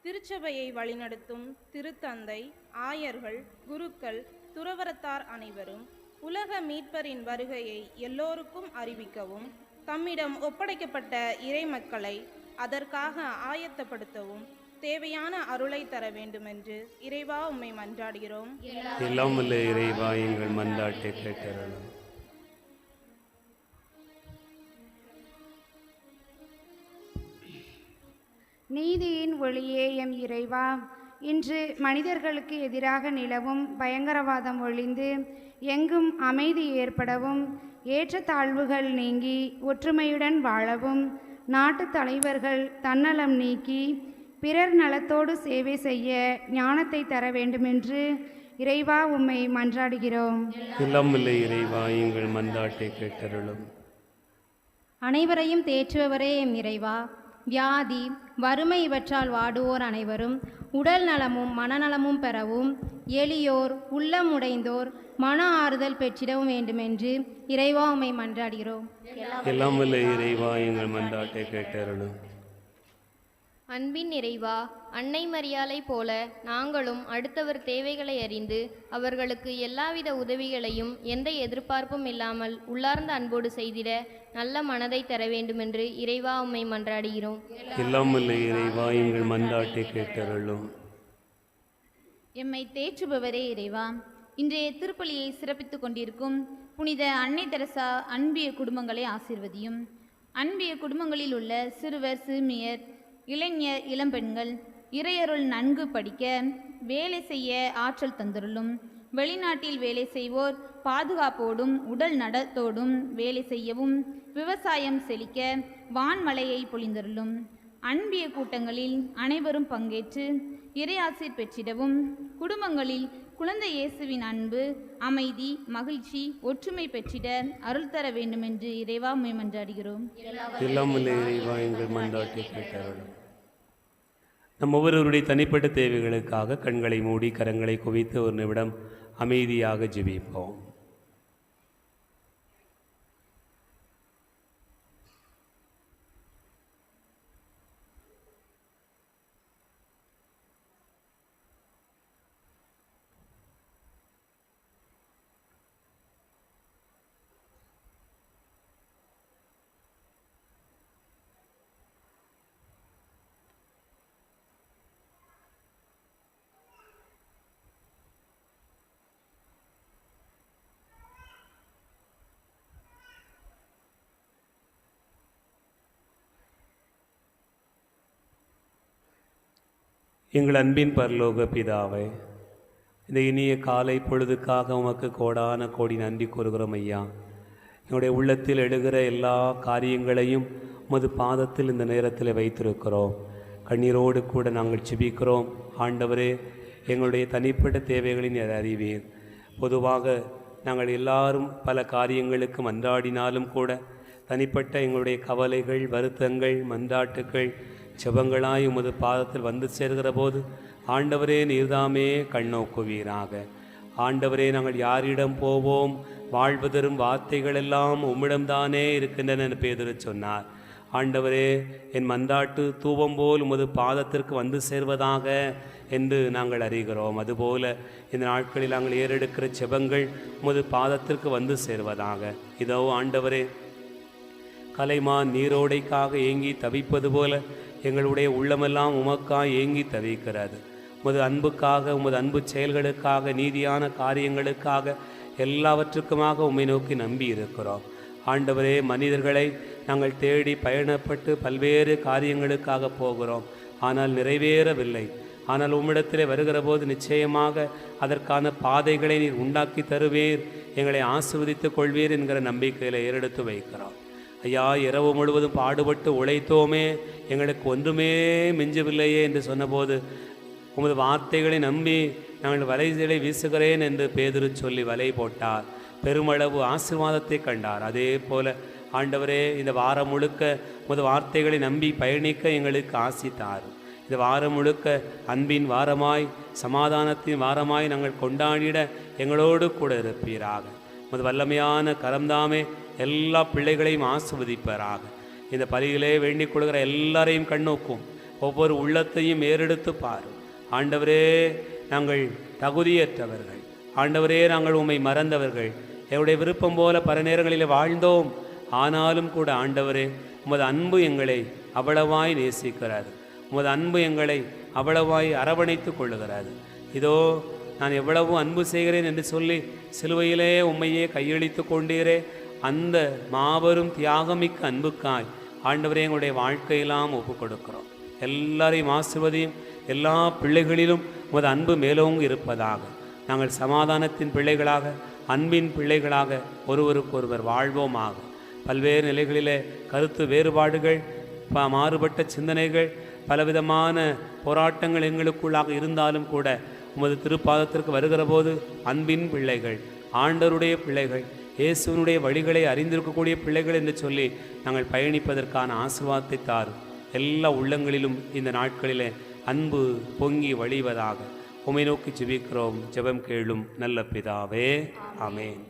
திருச்சபையை வழிநடத்தும் திருத்தந்தை, ஆயர்கள், குருக்கள், துறவரத்தார் அனைவரும் உலக மீட்பரின் வருகையை எல்லோருக்கும் அறிவிக்கவும், தம்மிடம் ஒப்படைக்கப்பட்ட இறைமக்களை அதற்காக ஆயத்தப்படுத்தவும் தேவையான அருளை தர வேண்டுமென்று இறைவா உம்மை மன்றாடுகிறோம். எல்லாம் வல்ல இறைவா, எங்கள் மன்றாட்டை கேட்டருளும். நீதியின் ஒளியே எம் இறைவா, இன்று மனிதர்களுக்கு எதிராக நிலவும் பயங்கரவாதம் ஒழிந்து எங்கும் அமைதி ஏற்படவும், ஏற்றத்தாழ்வுகள் நீங்கி ஒற்றுமையுடன் வாழவும், நாட்டு தலைவர்கள் தன்னலம் நீக்கி பிறர் நலத்தோடு சேவை செய்ய ஞானத்தை தர வேண்டுமென்று இறைவா உம்மை மன்றாடுகிறோம். எல்லாம் வல்ல இறைவா, எங்கள் மன்றாட்டை கேட்டருளும். அனைவரையும் தேற்றுபவரே எம் இறைவா, வியாதி வறுமை இவற்றால் வாடுவோர் அனைவரும் உடல் நலமும் மனநலமும் பெறவும், எளியோர் உள்ளம் உடைந்தோர் மன ஆறுதல் பெற்றிடவும் வேண்டுமென்று இறைவா உம்மை மன்றாடுகிறோம். எல்லாம் வல்ல இறைவா, எங்கள் மன்றாட்டை கேட்டருளும். அன்பின் இறைவா, அன்னை மரியாளை போல நாங்களும் அடுத்தவர் தேவைகளை அறிந்து அவர்களுக்கு எல்லாவித உதவிகளையும் எந்த எதிர்பார்ப்பும் இல்லாமல் உள்ளார்ந்த அன்போடு செய்திட நல்ல மனதை தர வேண்டுமென்று இறைவா உம்மை மன்றாடுகிறோம். எல்லாம் வல்ல இறைவா, எங்கள் மன்றாட்டை கேட்டருளும். எம்மை தேற்றுபவரே இறைவா, இன்றைய திருப்பலியை சிறப்பித்துக் கொண்டிருக்கும் புனித அன்னை தெரசா அன்பிய குடும்பங்களை ஆசீர்வதியும். அன்பிய குடும்பங்களில் உள்ள சிறுவர் சிறுமியர், இளைஞர் இளம்பெண்கள் இறையருள் நன்கு படிக்க வேலை செய்ய ஆற்றல் தந்தருளும். வெளிநாட்டில் வேலை செய்வோர் பாதுகாப்போடும் உடல் நடத்தோடும் வேலை செய்யவும், விவசாயம் செழிக்க வான்மழையை பொழிந்தருளும். அன்பிய கூட்டங்களில் அனைவரும் பங்கேற்று இறையாசிர் பெற்றிடவும், குடும்பங்களில் குழந்தை இயேசுவின் அன்பு, அமைதி, மகிழ்ச்சி, ஒற்றுமை பெற்றிட அருள் தர வேண்டுமென்று இறைவா உம்மை மன்றாடுகிறோம். எல்லாம் வல்ல இறைவா, எங்கள் மன்றாட்டை கேட்டருளும். நம் ஒவ்வொருவருடைய தனிப்பட்ட தேவைகளுக்காக கண்களை மூடி கரங்களை குவித்து ஒரு நிமிடம் அமைதியாக ஜெபிப்போம். எங்கள் அன்பின் பரலோக பிதாவே, இந்த இனிய காலை பொழுதுக்காக உமக்கு கோடான கோடி நன்றி கூறுகிறோம் ஐயா. எங்களுடைய உள்ளத்தில் எழுகிற எல்லா காரியங்களையும் உமது பாதத்தில் இந்த நேரத்தில் வைத்திருக்கிறோம். கண்ணீரோடு கூட நாங்கள் ஜெபிக்கிறோம். ஆண்டவரே, எங்களுடைய தனிப்பட்ட தேவைகளின் அறிவீர். பொதுவாக நாங்கள் எல்லாரும் பல காரியங்களுக்கு மன்றாடினாலும் கூட தனிப்பட்ட எங்களுடைய கவலைகள், வருத்தங்கள், மன்றாட்டுக்கள், ஜெபங்களாய் உமது பாதத்தில் வந்து சேர்கிற போது ஆண்டவரே நீர்தாமே கண்ணோக்குவீராக. ஆண்டவரே, நாங்கள் யாரிடம் போவோம்? வாழ்வு தரும் வார்த்தைகள் எல்லாம் உம்மிடம்தானே இருக்கின்றன பேதுரு சொன்னார். ஆண்டவரே, என் மந்தாட்டு தூபம் போல் உமது பாதத்திற்கு வந்து சேர்வதாக என்று நாங்கள் அறிகிறோம். அதுபோல இந்த நாட்களில் நாங்கள் ஏறெடுக்கிற செபங்கள் உமது பாதத்திற்கு வந்து சேர்வதாக. இதோ ஆண்டவரே, கலைமான் நீரோடைக்காக ஏங்கி தவிப்பது போல எங்களுடைய உள்ளமெல்லாம் உமக்காய் ஏங்கி தவிக்கிறது. உமது அன்புக்காக, உமது அன்பு செயல்களுக்காக, நீதியான காரியங்களுக்காக, எல்லாவற்றுக்குமாக உம்மை நோக்கி நம்பி இருக்கிறோம். ஆண்டவரே, மனிதர்களை நாங்கள் தேடி பயணப்பட்டு பல்வேறு காரியங்களுக்காக போகிறோம், ஆனால் நிறைவேறவில்லை. ஆனால் உம்மிடத்திலே வருகிற போது நிச்சயமாக அதற்கான பாதைகளை நீர் உண்டாக்கி தருவீர், எங்களை ஆசீர்வதித்துக் கொள்வீர் என்கிற நம்பிக்கையில் ஏறெடுத்து வைக்கிறோம். ஐயா, இரவு முழுவதும் பாடுபட்டு உழைத்தோமே, எங்களுக்கு ஒன்றுமே மிஞ்சவில்லையே என்று சொன்னபோது உமது வார்த்தைகளை நம்பி நாங்கள் வலைகளை வீசுகிறேன் என்று பேதுரு சொல்லி வலை போட்டார். பெருமளவு ஆசீர்வாதத்தை கண்டார். அதே போல ஆண்டவரே, இந்த வாரம் முழுக்க உமது வார்த்தைகளை நம்பி பயணிக்க எங்களுக்கு ஆசித்தார். இந்த வாரம் முழுக்க அன்பின் வாரமாய், சமாதானத்தின் வாரமாய் நாங்கள் கொண்டாடிட எங்களோடு கூட இருப்பீராக. உமது வல்லமையான கரம்தாமே எல்லா பிள்ளைகளையும் ஆசீர்வதிப்பீராக. இந்த பலியிலே வேண்டிக் கொள்கிற எல்லாரையும் கண்ணோக்கும், ஒவ்வொரு உள்ளத்தையும் ஏறெடுத்து பாரும். ஆண்டவரே, நாங்கள் தகுதியற்றவர்கள். ஆண்டவரே, நாங்கள் உம்மை மறந்தவர்கள். எங்களுடைய விருப்பம் போல பல நேரங்களில் வாழ்ந்தோம். ஆனாலும் கூட ஆண்டவரே, உமது அன்பு எங்களை அவ்வளவாய் நேசிக்கிறது. உமது அன்பு எங்களை அவ்வளவாய் அரவணைத்து கொள்ளுகிறது. இதோ நான் எவ்வளவு அன்பு செய்கிறேன் என்று சொல்லி சிலுவையிலே உம்மையே கையளித்து கொண்டீரே, அந்த மாபெரும் தியாகமிக்க அன்புக்காய் ஆண்டவரே எங்களுடைய வாழ்க்கையெல்லாம் ஒப்புக் கொடுக்கிறோம். எல்லாரையும் ஆசீர்வதியும். எல்லா பிள்ளைகளிலும் உமது அன்பு மேலோங்கு இருப்பதாக. நாங்கள் சமாதானத்தின் பிள்ளைகளாக, அன்பின் பிள்ளைகளாக ஒருவருக்கொருவர் வாழ்வோமாக. பல்வேறு நிலைகளிலே கருத்து வேறுபாடுகள், மாறுபட்ட சிந்தனைகள், பலவிதமான போராட்டங்கள் எங்களுக்குள்ளாக இருந்தாலும் கூட உமது திருப்பாதத்திற்கு வருகிற போது அன்பின் பிள்ளைகள், ஆண்டவருடைய பிள்ளைகள், இயேசுவினுடைய வழிகளை அறிந்திருக்கக்கூடிய பிள்ளைகள் என்று சொல்லி நாங்கள் பயணிப்பதற்கான ஆசீர்வாதத்தை தாரும். எல்லா உள்ளங்களிலும் இந்த நாட்களிலே அன்பு பொங்கி வழிவதாக. உம்மை நோக்கி ஜெபிக்கிறோம். ஜெபம் கேளும் நல்ல பிதாவே, ஆமென்.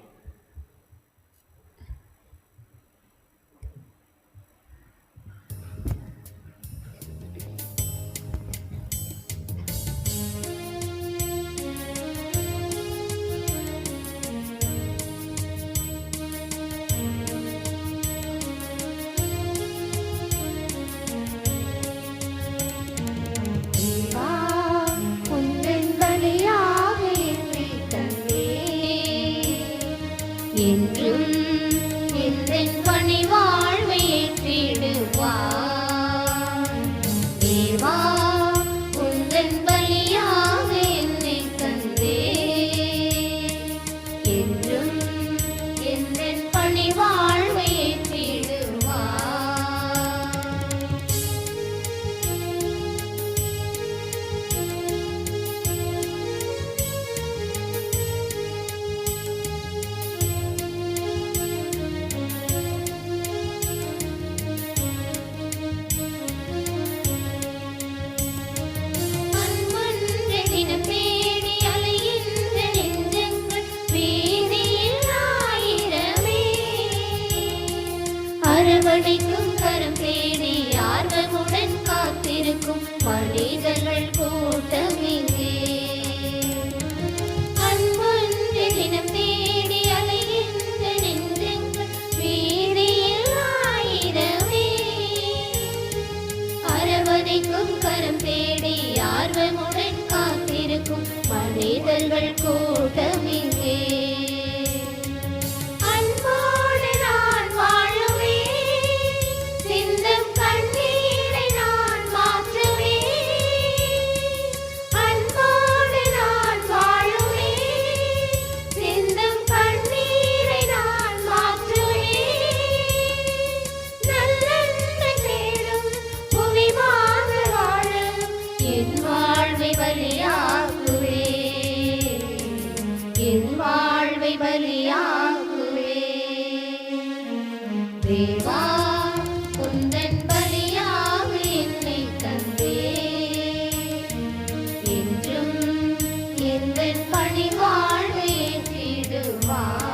என்றும் எந்தன் பணி வாழ்வை ஏற்றிடுவார். தேவா, உந்தன் பலியாக என்னை தந்தே, என்றும் எந்தன் பணி வாழ்வை ஏற்றிடுவார். அரவணைக்கும் கரம் தேடி ஆர்வமுடன் காத்திருக்கும் மனிதர்கள் கூட்டம் இங்கே. அன்பொன்று தினம் தேடி அலைகின்ற நெஞ்சங்கள் வீதியில் ஆயிரமே. அரவணைக்கும் கரம் தேடி ஆர்வமுடன் காத்திருக்கும் மனிதர்கள் கூட்டம் இங்கே. என் வாழ்வை பலியாக்குவே. தேவா, உந்தன் பலியாக என்னை தந்தே, என்றும் எந்தன் பணி வாழ்வை ஏற்றிடுவார்.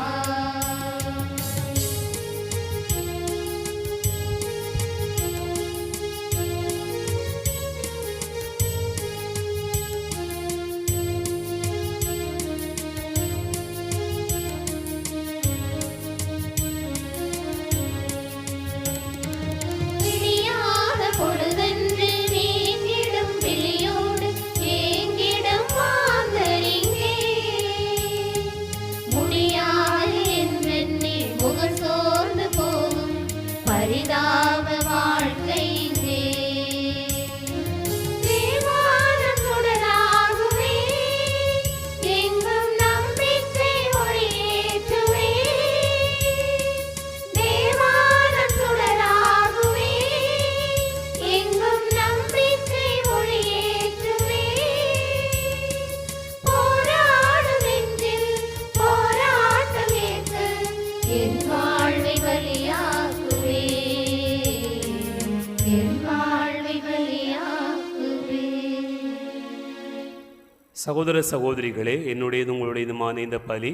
சகோதர சகோதரிகளே, என்னுடையது உங்களுடையதுமான இந்த பலி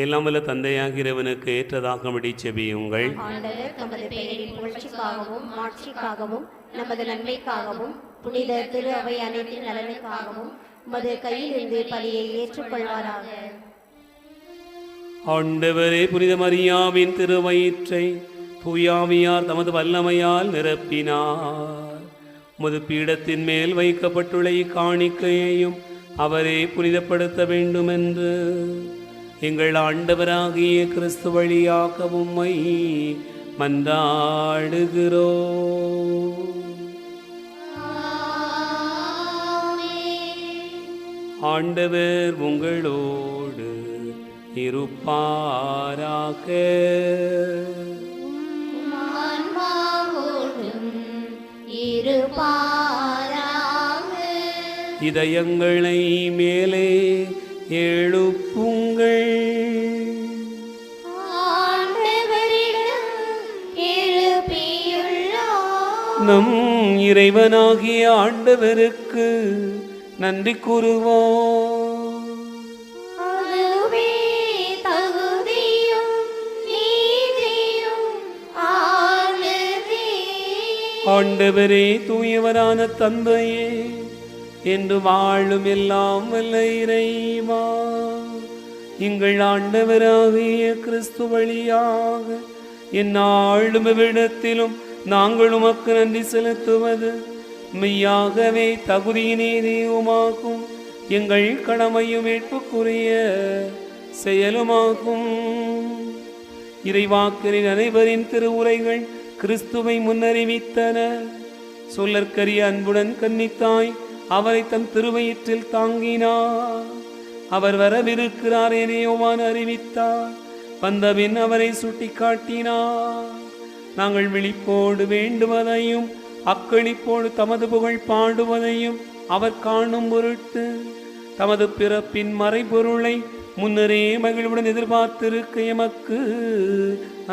எல்லாம் வல்ல தந்தையாகிறவனுக்கு ஏற்றதாகும்படி செபியுங்கள். ஆண்டவர் தமது பெயரின் புகழ்ச்சிக்காகவும் மாட்சிக்காகவும் நமது நன்மைக்காகவும் புனித திரு அவை அனைத்தின் நலனுக்காகவும் உமது கையிலிருந்து பலியை ஏற்றுக்கொள்வாராக. ஆண்டவரே, புனித மரியாவின் திருவயிற்றை தூயாவியார் தமது வல்லமையால் நிரப்பினார். உமது பீடத்தின் மேல் வைக்கப்பட்டுள்ள இக்காணிக்கையையும் அவரே புனிதப்படுத்த வேண்டுமென்று எங்கள் ஆண்டவராகிய கிறிஸ்து வழியாக உம்மை மன்றாடுகிறோம். ஆண்டவர் உங்களோடு இருப்பாராக. இதயங்களை மேலே எழுப்புங்கள். நம் இறைவனாகிய ஆண்டவருக்கு நன்றி கூறுவோம். ஆண்டவரே, தூயவரான தந்தையே, என்று வாழும் எல்லாம் வல்ல இறைவா, எங்கள் ஆண்டவராகிய கிறிஸ்து வழியாக எந்நாளும் எவ்விடத்திலும் நாங்கள் உமக்கு நன்றி செலுத்துவது மெய்யாகவே தகுதியினேயுமாகும். எங்கள் கடமையும் மீட்புக்குரிய செயலுமாகும். இறைவாக்கின் அனைவரின் திருவுரைகள் கிறிஸ்துவை முன்னறிவித்தன. சொல்லற்கரிய அன்புடன் கன்னித்தாய் அவரை தம் திருவயிற்றில் தாங்கினார். அவர் வரவிருக்கிறார் என யோவான் அறிவித்தார். வந்தபின் அவரை சுட்டி காட்டினார். நாங்கள் விழிப்போடு வேண்டுவதையும் அக்களிப்போடு தமது புகழ் பாடுவதையும் அவர் காணும் பொருட்டு தமது பிறப்பின் மறைபொருளை முன்னரே மகிழ்வுடன் எதிர்பார்த்திருக்க எமக்கு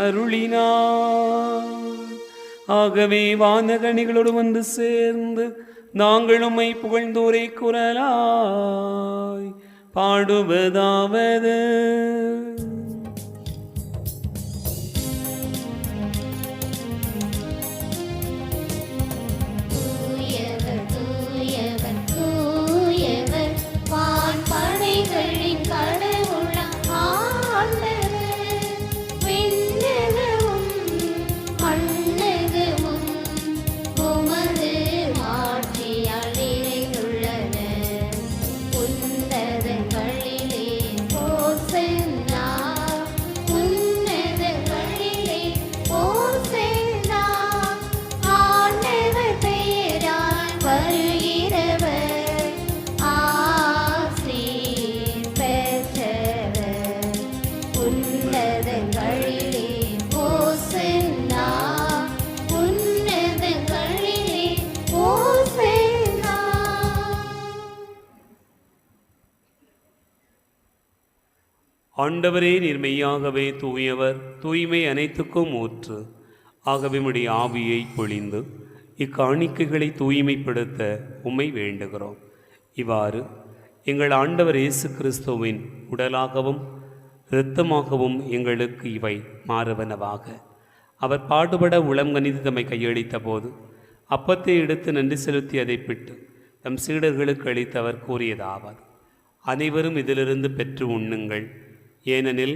அருளினார். ஆகவே வானகணிகளோடு வந்து சேர்ந்து நாங்கள் உம்மை புகழ்ந்தோரை குரலாய் பாடுவதாவது. ஆண்டவரே, நீர் மெய்யாகவே தூயவர், தூய்மை அனைத்துக்கும் ஊற்று. ஆகவே உம்முடைய ஆவியை பொழிந்து இக்காணிக்கைகளை தூய்மைப்படுத்த உம்மை வேண்டுகிறோம். இவ்வாறு எங்கள் ஆண்டவர் இயேசு கிறிஸ்துவின் உடலாகவும் இரத்தமாகவும் எங்களுக்கு இவை மாறுவனவாக. அவர் பாடுபட உளம் கனிந்து தம்மை கையளித்த போது அப்பத்தை எடுத்து நன்றி செலுத்தி அதை பிட்டு தம் சீடர்களுக்கு அளித்து அவர் கூறியதாவது: அனைவரும் இதிலிருந்து பெற்று உண்ணுங்கள், ஏனெனில்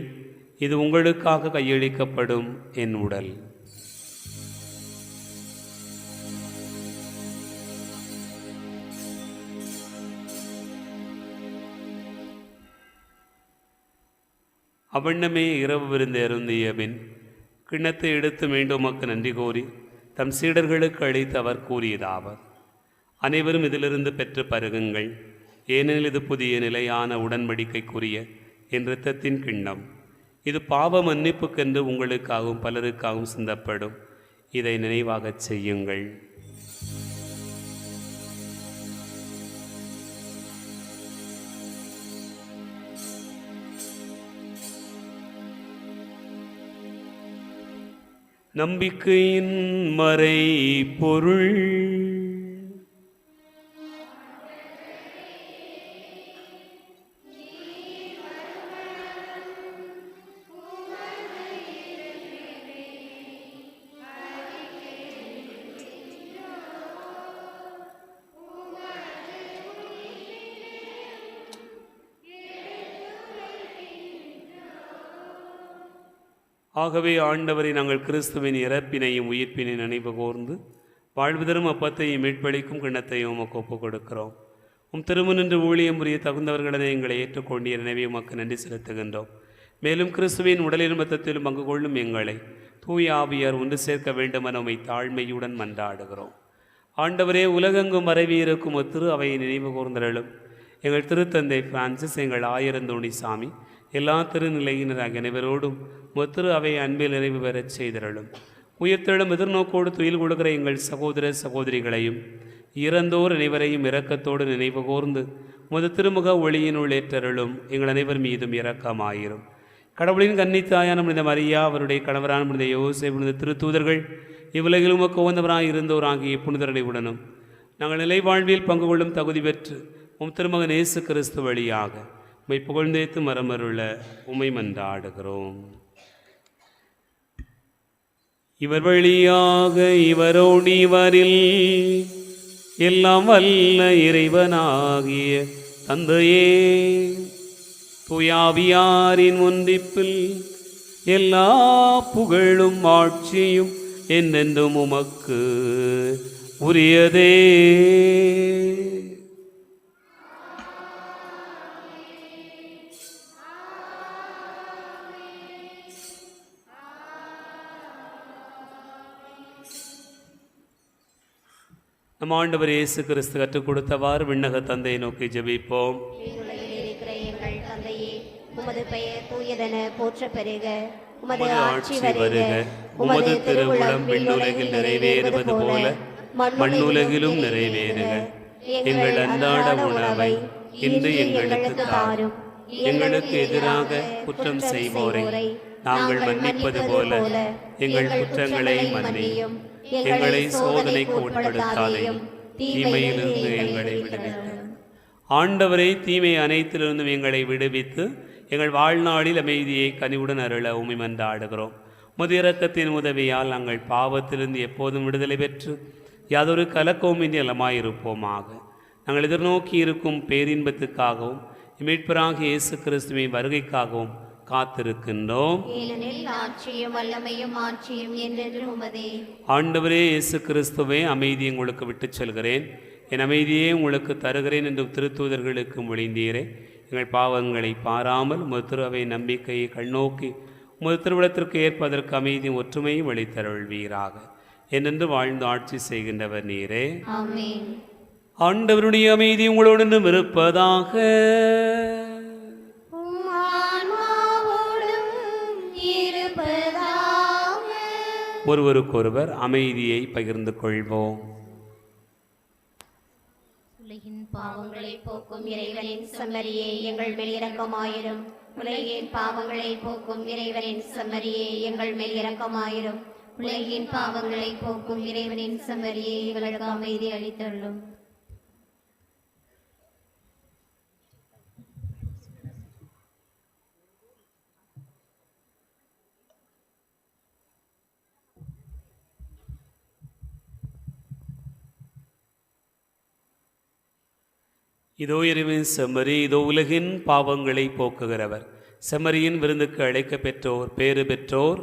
இது உங்களுக்காக கையளிக்கப்படும் என் உடல். அவ்வண்ணமே இரவு விருந்து அருந்திய பின் கிண்ணத்தை எடுத்து மீண்டும் உமக்கு நன்றி கூறி தம் சீடர்களுக்கு அளித்து அவர் கூறியதாவது: அனைவரும் இதிலிருந்து பெற்று பருகுங்கள், ஏனெனில் இது புதிய நிலையான உடன்படிக்கைக்குரிய என் இரத்தத்தின் கிண்ணம். இது பாவ மன்னிப்புக்கென்று உங்களுக்காகவும் பலருக்காகவும் சிந்தப்படும். இதை நினைவாகச் செய்யுங்கள். நம்பிக்கையின் மறை பொருள். ஆகவே ஆண்டவரை நாங்கள் கிறிஸ்துவின் இறப்பினையும் உயிர்ப்பினை நினைவு கூர்ந்து வாழ்வு தரும் அப்பத்தையும் மீட்பளிக்கும் கிண்ணத்தையும் உமக்கு ஒப்புக் கொடுக்கிறோம். திருமுனின்று ஊழியம் புரிய தகுந்தவர்களை எங்களை ஏற்றுக்கொண்டீர். எனவே உமக்கு நன்றி செலுத்துகின்றோம். மேலும் கிறிஸ்துவின் உடலிலும் இரத்தத்திலும் பங்கு கொள்ளும் எங்களை தூய ஆவியார் ஒன்று சேர்க்க வேண்டுமென உம்மை தாழ்மையுடன் மன்றாடுகிறோம். ஆண்டவரே, உலகெங்கும் பரவியிருக்கும் திரு அவையை நினைவு கூர்ந்தருளும். எங்கள் திருத்தந்தை பிரான்சிஸ், எங்கள் ஆயிரந்தோணி சாமி, எல்லா திருநிலையினராக அனைவரோடும் திரு அவை அன்பில் நிறைவு பெறச் செய்தருளும். உயிர்த்தெழும் எதிர்நோக்கோடு துயில் கொடுக்கிற எங்கள் சகோதர சகோதரிகளையும் இறந்தோர் அனைவரையும் இரக்கத்தோடு நினைவு கூர்ந்து திருமுக ஒளியினுள் ஏற்றருளும். எங்கள் அனைவர் மீதும் இரக்கமாயிரும். கடவுளின் கன்னித்தாயான புனித மரியா, அவருடைய கணவரான புனித யோசேப்பு, புனித திருத்தூதர்கள், இவ்வுலகில் உமக்கு உகந்தவராய் இருந்தோராகிய புனிதரை உடனும் நாங்கள் நிலை வாழ்வில் பங்கு கொள்ளும் தகுதி பெற்று திருமகன் இயேசு கிறிஸ்து வழியாக உம்மை புகழ்ந்தேத்து மரமருள உம்மை மன்றாடுகிறோம். இவர் வழியாக இவரோடு இவரில் எல்லாம் வல்ல இறைவனாகிய தந்தையே, தூயாவியாரின் ஒன்றிப்பில் எல்லா புகழும் ஆட்சியும் என்றென்றும் உமக்கு உரியதே. நம் ஆண்டவர் இயேசு கிறிஸ்து கற்றுக் கொடுத்தவாறு விண்ணக தந்தையை நோக்கி ஜெபிப்போம். எங்கள் தந்தையே, உமது பெயர் தூயதென போற்ற பெறுக. உமது ஆட்சி வருக. உமது திருவுளம் விண்ணுலகில் நிறைவேறுவது போல மண்ணுலகிலும் நிறைவேறுக. எங்கள் அன்றாட உணவை இன்று எங்களுக்கு தாரும். எங்களுக்கு எதிராக குற்றம் செய்வோரை நாங்கள் மன்னிப்பது போல எங்கள் குற்றங்களை மன்னியும். எங்களை சோதனைக்கு உட்படுத்தாதையும், தீமையிலிருந்து எங்களை விடுவித்து. ஆண்டவரை, தீமை அனைத்திலிருந்தும் எங்களை விடுவித்து எங்கள் வாழ்நாளில் அமைதியை கனிவுடன் அருள உம்மை மன்றாடுகிறோம். உமது இரக்கத்தின் உதவியால் நாங்கள் பாவத்திலிருந்து எப்போதும் விடுதலை பெற்று யாதொரு கலக்கமும் இன்றி நலமாயிருப்போமாக. நாங்கள் எதிர்நோக்கி இருக்கும் பேரின்பத்துக்காகவும் மீட்பராகிய இயேசு கிறிஸ்துவின் வருகைக்காகவும் காத்திருக்கின்றோம். ஆண்டவரே இயேசு கிறிஸ்துவே, அமைதியை உங்களுக்கு விட்டுச் செல்கிறேன், என் அமைதியே உங்களுக்கு தருகிறேன் என்றும் திருத்தூதர்களுக்கு மொழிந்தீரே. எங்கள் பாவங்களை பாராமல் உமது திரு அவை நம்பிக்கையை கண்ணோக்கி உமது திருவிழத்திற்கு ஏற்பதற்கு அமைதியும் ஒற்றுமையும் அளித்தருள்வீராக. என்னென்று வாழ்ந்து ஆட்சி செய்கின்றவர் நீரே. ஆண்டவருடைய அமைதி உங்களோடு இருப்பதாக. ஒருவருக்கொருவர் அமைதியை பகிர்ந்து கொள்வோம். உலகின் பாவங்களை போக்கும் இறைவனின் செம்மறியே, எங்கள் மேல் இரக்கமாயிரும். உலகின் பாவங்களை போக்கும் இறைவனின் செம்மறியே, எங்கள் மேல் இரக்கமாயிரும். உலகின் பாவங்களை போக்கும் இறைவனின் செம்மறியே, எங்களுக்கு அமைதி அளித்தருளும். இதோ இறைவன் செம்மறி, இதோ உலகின் பாவங்களை போக்குகிறவர். செம்மறியின் விருந்துக்கு அழைக்க பெற்றோர் பேறு பெற்றோர்.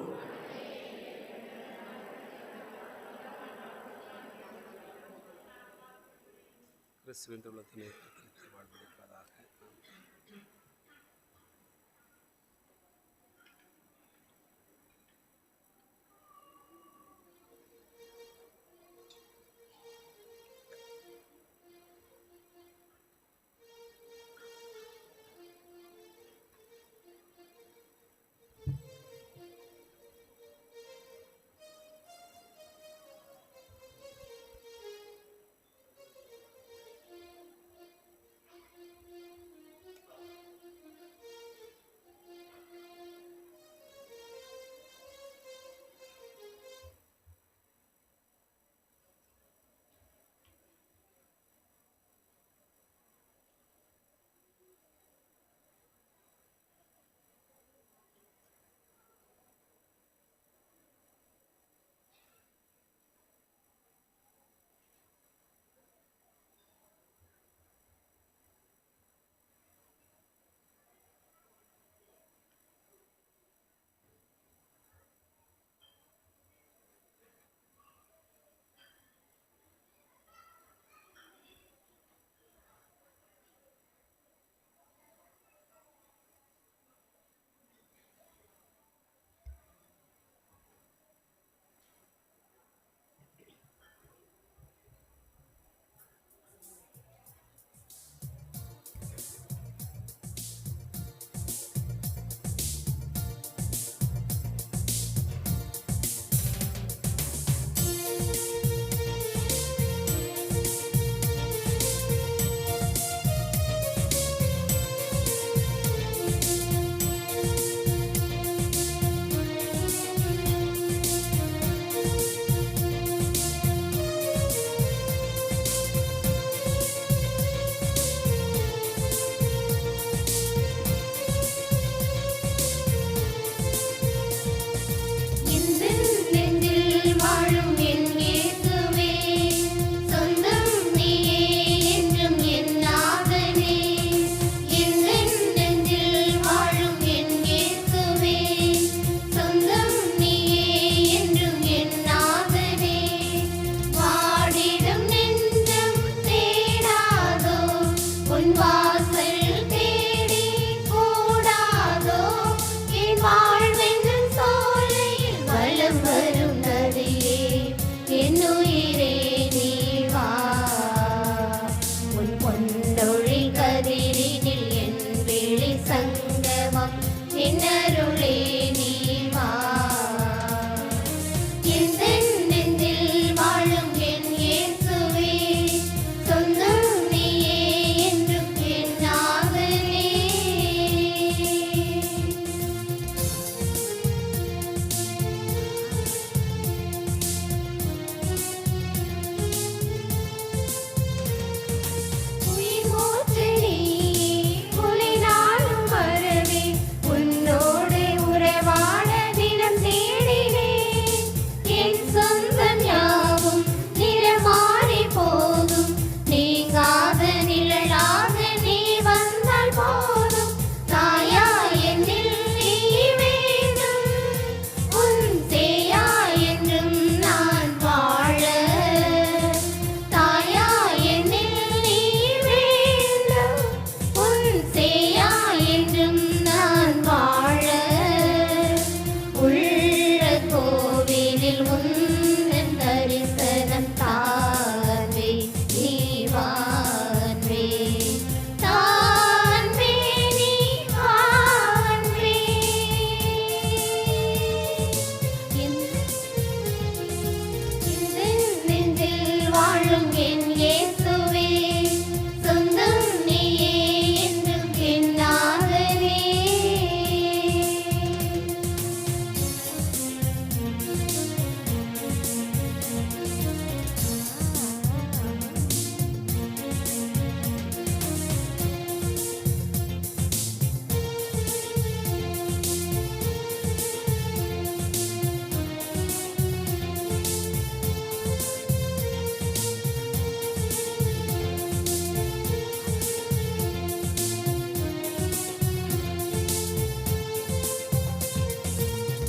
கிறிஸ்துவின் உள்ளத்திலே வாழ்வளிப்பதாக. வரும் நதியே என்னுயிரே நீ வா உன் பொன்னொழி கதிரினில் என் விழி சங்கமம் நின்னருளே நீ வா எந்த நெஞ்சில் வாழும் என் இயேசுவே சொந்தம் நீயே என்றும் என் நாதனே உயிர் மூச்சு நீயே உலை நாளும் வரவே உன்னோடு உறவாட தினம் தேடினேன் என் சொந்தம் யாவும் நிறமாறி போதும் நீங்காத நிழலாக நீ வந்தால் போதும் தாயா என்னில் நீ வேண்டும் உன் சேயா என்றும் நான் வாழ தாயா என்னில் நீ வேண்டும் உன் சேயா என்றும் நான் வாழ உள்ள கோவிலில் உந்தன் தரிசனம் தான்வே நீ வான்வே தான்வே நீ வான்வே நெஞ்சில் வாழும் என் இயேசுவே சொந்தம் நீயே என்றும் என் நாதனே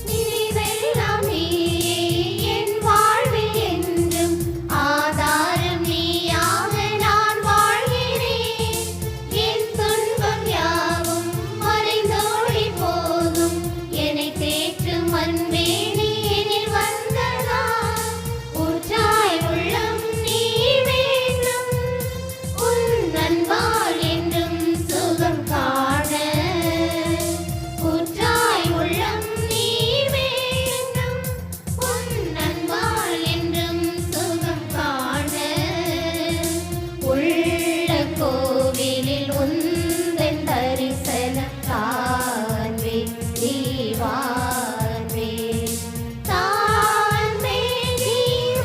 நினைவெல்லாம் நீயே என் வாழ்வில் என்றும் ஆதாரம் நீயாக நான் வாழ்கிறேன் என் துன்பம் யாவும் மறைந்தோடி போதும் என்னை தேற்றும் அன்பே நீ எனில் வந்ததா ஊற்றாய் உள்ளம் நீ வேண்டும் உன் அன்பால் என்றும் சுகம் காண ஊற்றாய் உள்ளம் நீ வேண்டும் உன் அன்பால் என்றும் சுகம் காண உள்ள கோவிலில் உந்தன் தரிசனம் தான்வே நீ வான்வே தான்வே நீ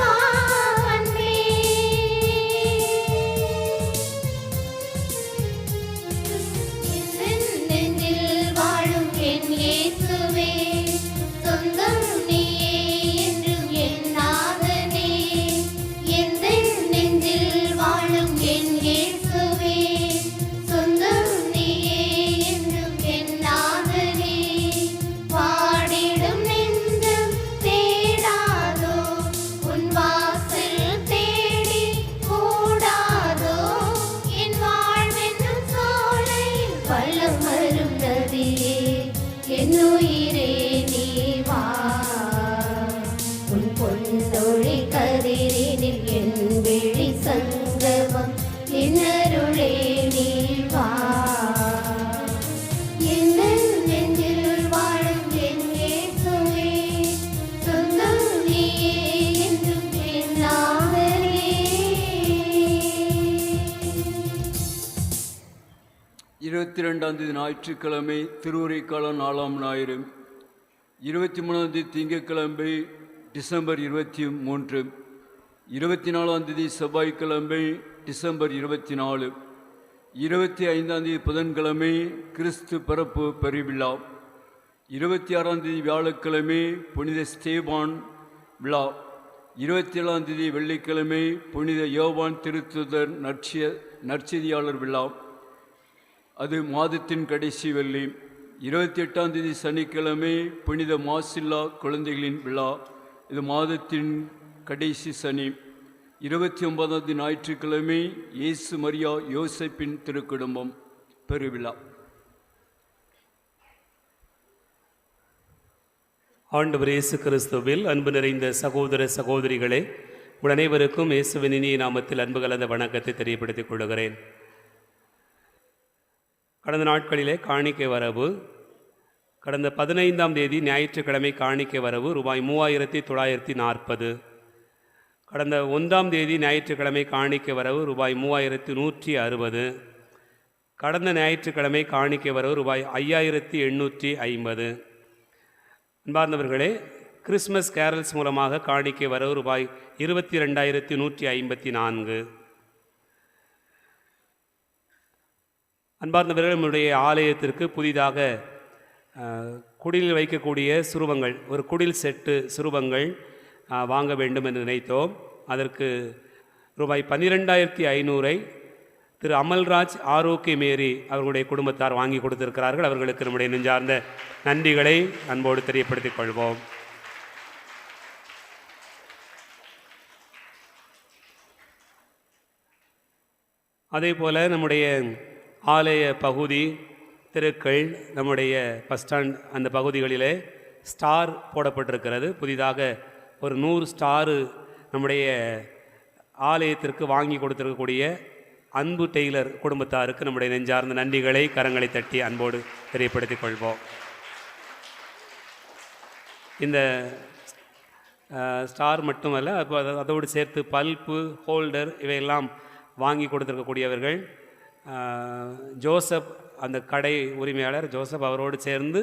வான்வே என் நெஞ்சில் வாழும் என் இயேசுவே சொந்தம் நீயே என்றும் என் நாதனே எந்த நெஞ்சில் வாழும் என் இயேசுவே சொந்தம் நீயே என்றும் என் நாதனே பாடிடும் நெஞ்சம் தேடாதோ உன் வாசல் தேடி கூடாதோ என் வாழ்வென்னும் சோலையில் பள்ளம் வரும் நதியே என்னுயிரே நீ வா உன் பொன்னொழி கதிரினில் என் விழி சங்கமம் நின்னருளே நீ வா எந்த நெஞ்சில் வாழும் என் இயேசுவே சொந்தம் நீயே என்றும் என் நாதனே 22ஆம் தேதி ஞாயிற்றுக்கிழமை திருவுரைக்காலம் 4ஆம் ஞாயிறு 23ஆம் தேதி திங்கட்கிழமை டிசம்பர் 23 24ஆம் தேதி செவ்வாய்க்கிழமை டிசம்பர் 24 25ஆம் தேதி புதன்கிழமை கிறிஸ்து பிறப்பு பெருவிழா 26ஆம் தேதி வியாழக்கிழமை புனித ஸ்தேவான் விழா 27ஆம் தேதி வெள்ளிக்கிழமை புனித யோவான் திருத்துதர் நற்செய்தியாளர் விழா அது மாதத்தின் கடைசி வெள்ளி 28ஆம் தேதி சனிக்கிழமை புனித மாசில்லா குழந்தைகளின் விழா இது மாதத்தின் கடைசி சனி 29ஆம் தேதி ஞாயிற்றுக்கிழமை இயேசு மரியா யோசேப்பின் திருக்குடும்பம் பெருவிழா ஆண்டவர் இயேசு கிறிஸ்துவில் அன்பு நிறைந்த சகோதர சகோதரிகளே, உங்கள் அனைவருக்கும் இயேசுவின் இனிய நாமத்தில் அன்பு கலந்த வணக்கத்தை தெரியப்படுத்திக் கொள்கிறேன். கடந்த நாட்களிலே காணிக்கை வரவு, கடந்த 15ஆம் தேதி ஞாயிற்றுக்கிழமை காணிக்கை வரவு ரூபாய் 3940. கடந்த 1ஆம் தேதி ஞாயிற்றுக்கிழமை காணிக்கை வரவு ரூபாய் 3160. கடந்த ஞாயிற்றுக்கிழமை காணிக்கை வரவு ரூபாய் 5850. அன்பார்ந்தவர்களே, கிறிஸ்மஸ் கேரல்ஸ் மூலமாக காணிக்கை வரவு ரூபாய் 22,154. அன்பார்ந்தவர்கள், நம்முடைய ஆலயத்திற்கு புதிதாக குடிலில் வைக்கக்கூடிய சுரூபங்கள், ஒரு குடில் செட்டு சுரூபங்கள் வாங்க வேண்டும் என்று நினைத்தோம். அதற்கு ரூபாய் 12,500 திரு அமல்ராஜ் ஆரோக்கிய மேரி அவர்களுடைய குடும்பத்தார் வாங்கி கொடுத்திருக்கிறார்கள். அவர்களுக்கு நம்முடைய நெஞ்சார்ந்த நன்றிகளை அன்போடு தெரியப்படுத்திக் கொள்வோம். அதே போல் நம்முடைய ஆலய பகுதி, தெருக்கள், நம்முடைய பஸ் ஸ்டாண்ட் அந்த பகுதிகளிலே ஸ்டார் போடப்பட்டிருக்கிறது. புதிதாக ஒரு 100 ஸ்டாரு நம்முடைய ஆலயத்திற்கு வாங்கி கொடுத்திருக்கக்கூடிய அன்பு டெய்லர் குடும்பத்தாருக்கு நம்முடைய நெஞ்சார்ந்த நன்றிகளை கரங்களை தட்டி அன்போடு தெரியப்படுத்திக் கொள்வோம். இந்த ஸ்டார் மட்டுமல்ல, அப்போ அதோடு சேர்த்து பல்பு, ஹோல்டர் இவையெல்லாம் வாங்கி கொடுத்திருக்கக்கூடியவர்கள் ஜோசப், அந்த கடை உரிமையாளர் ஜோசப், அவரோடு சேர்ந்து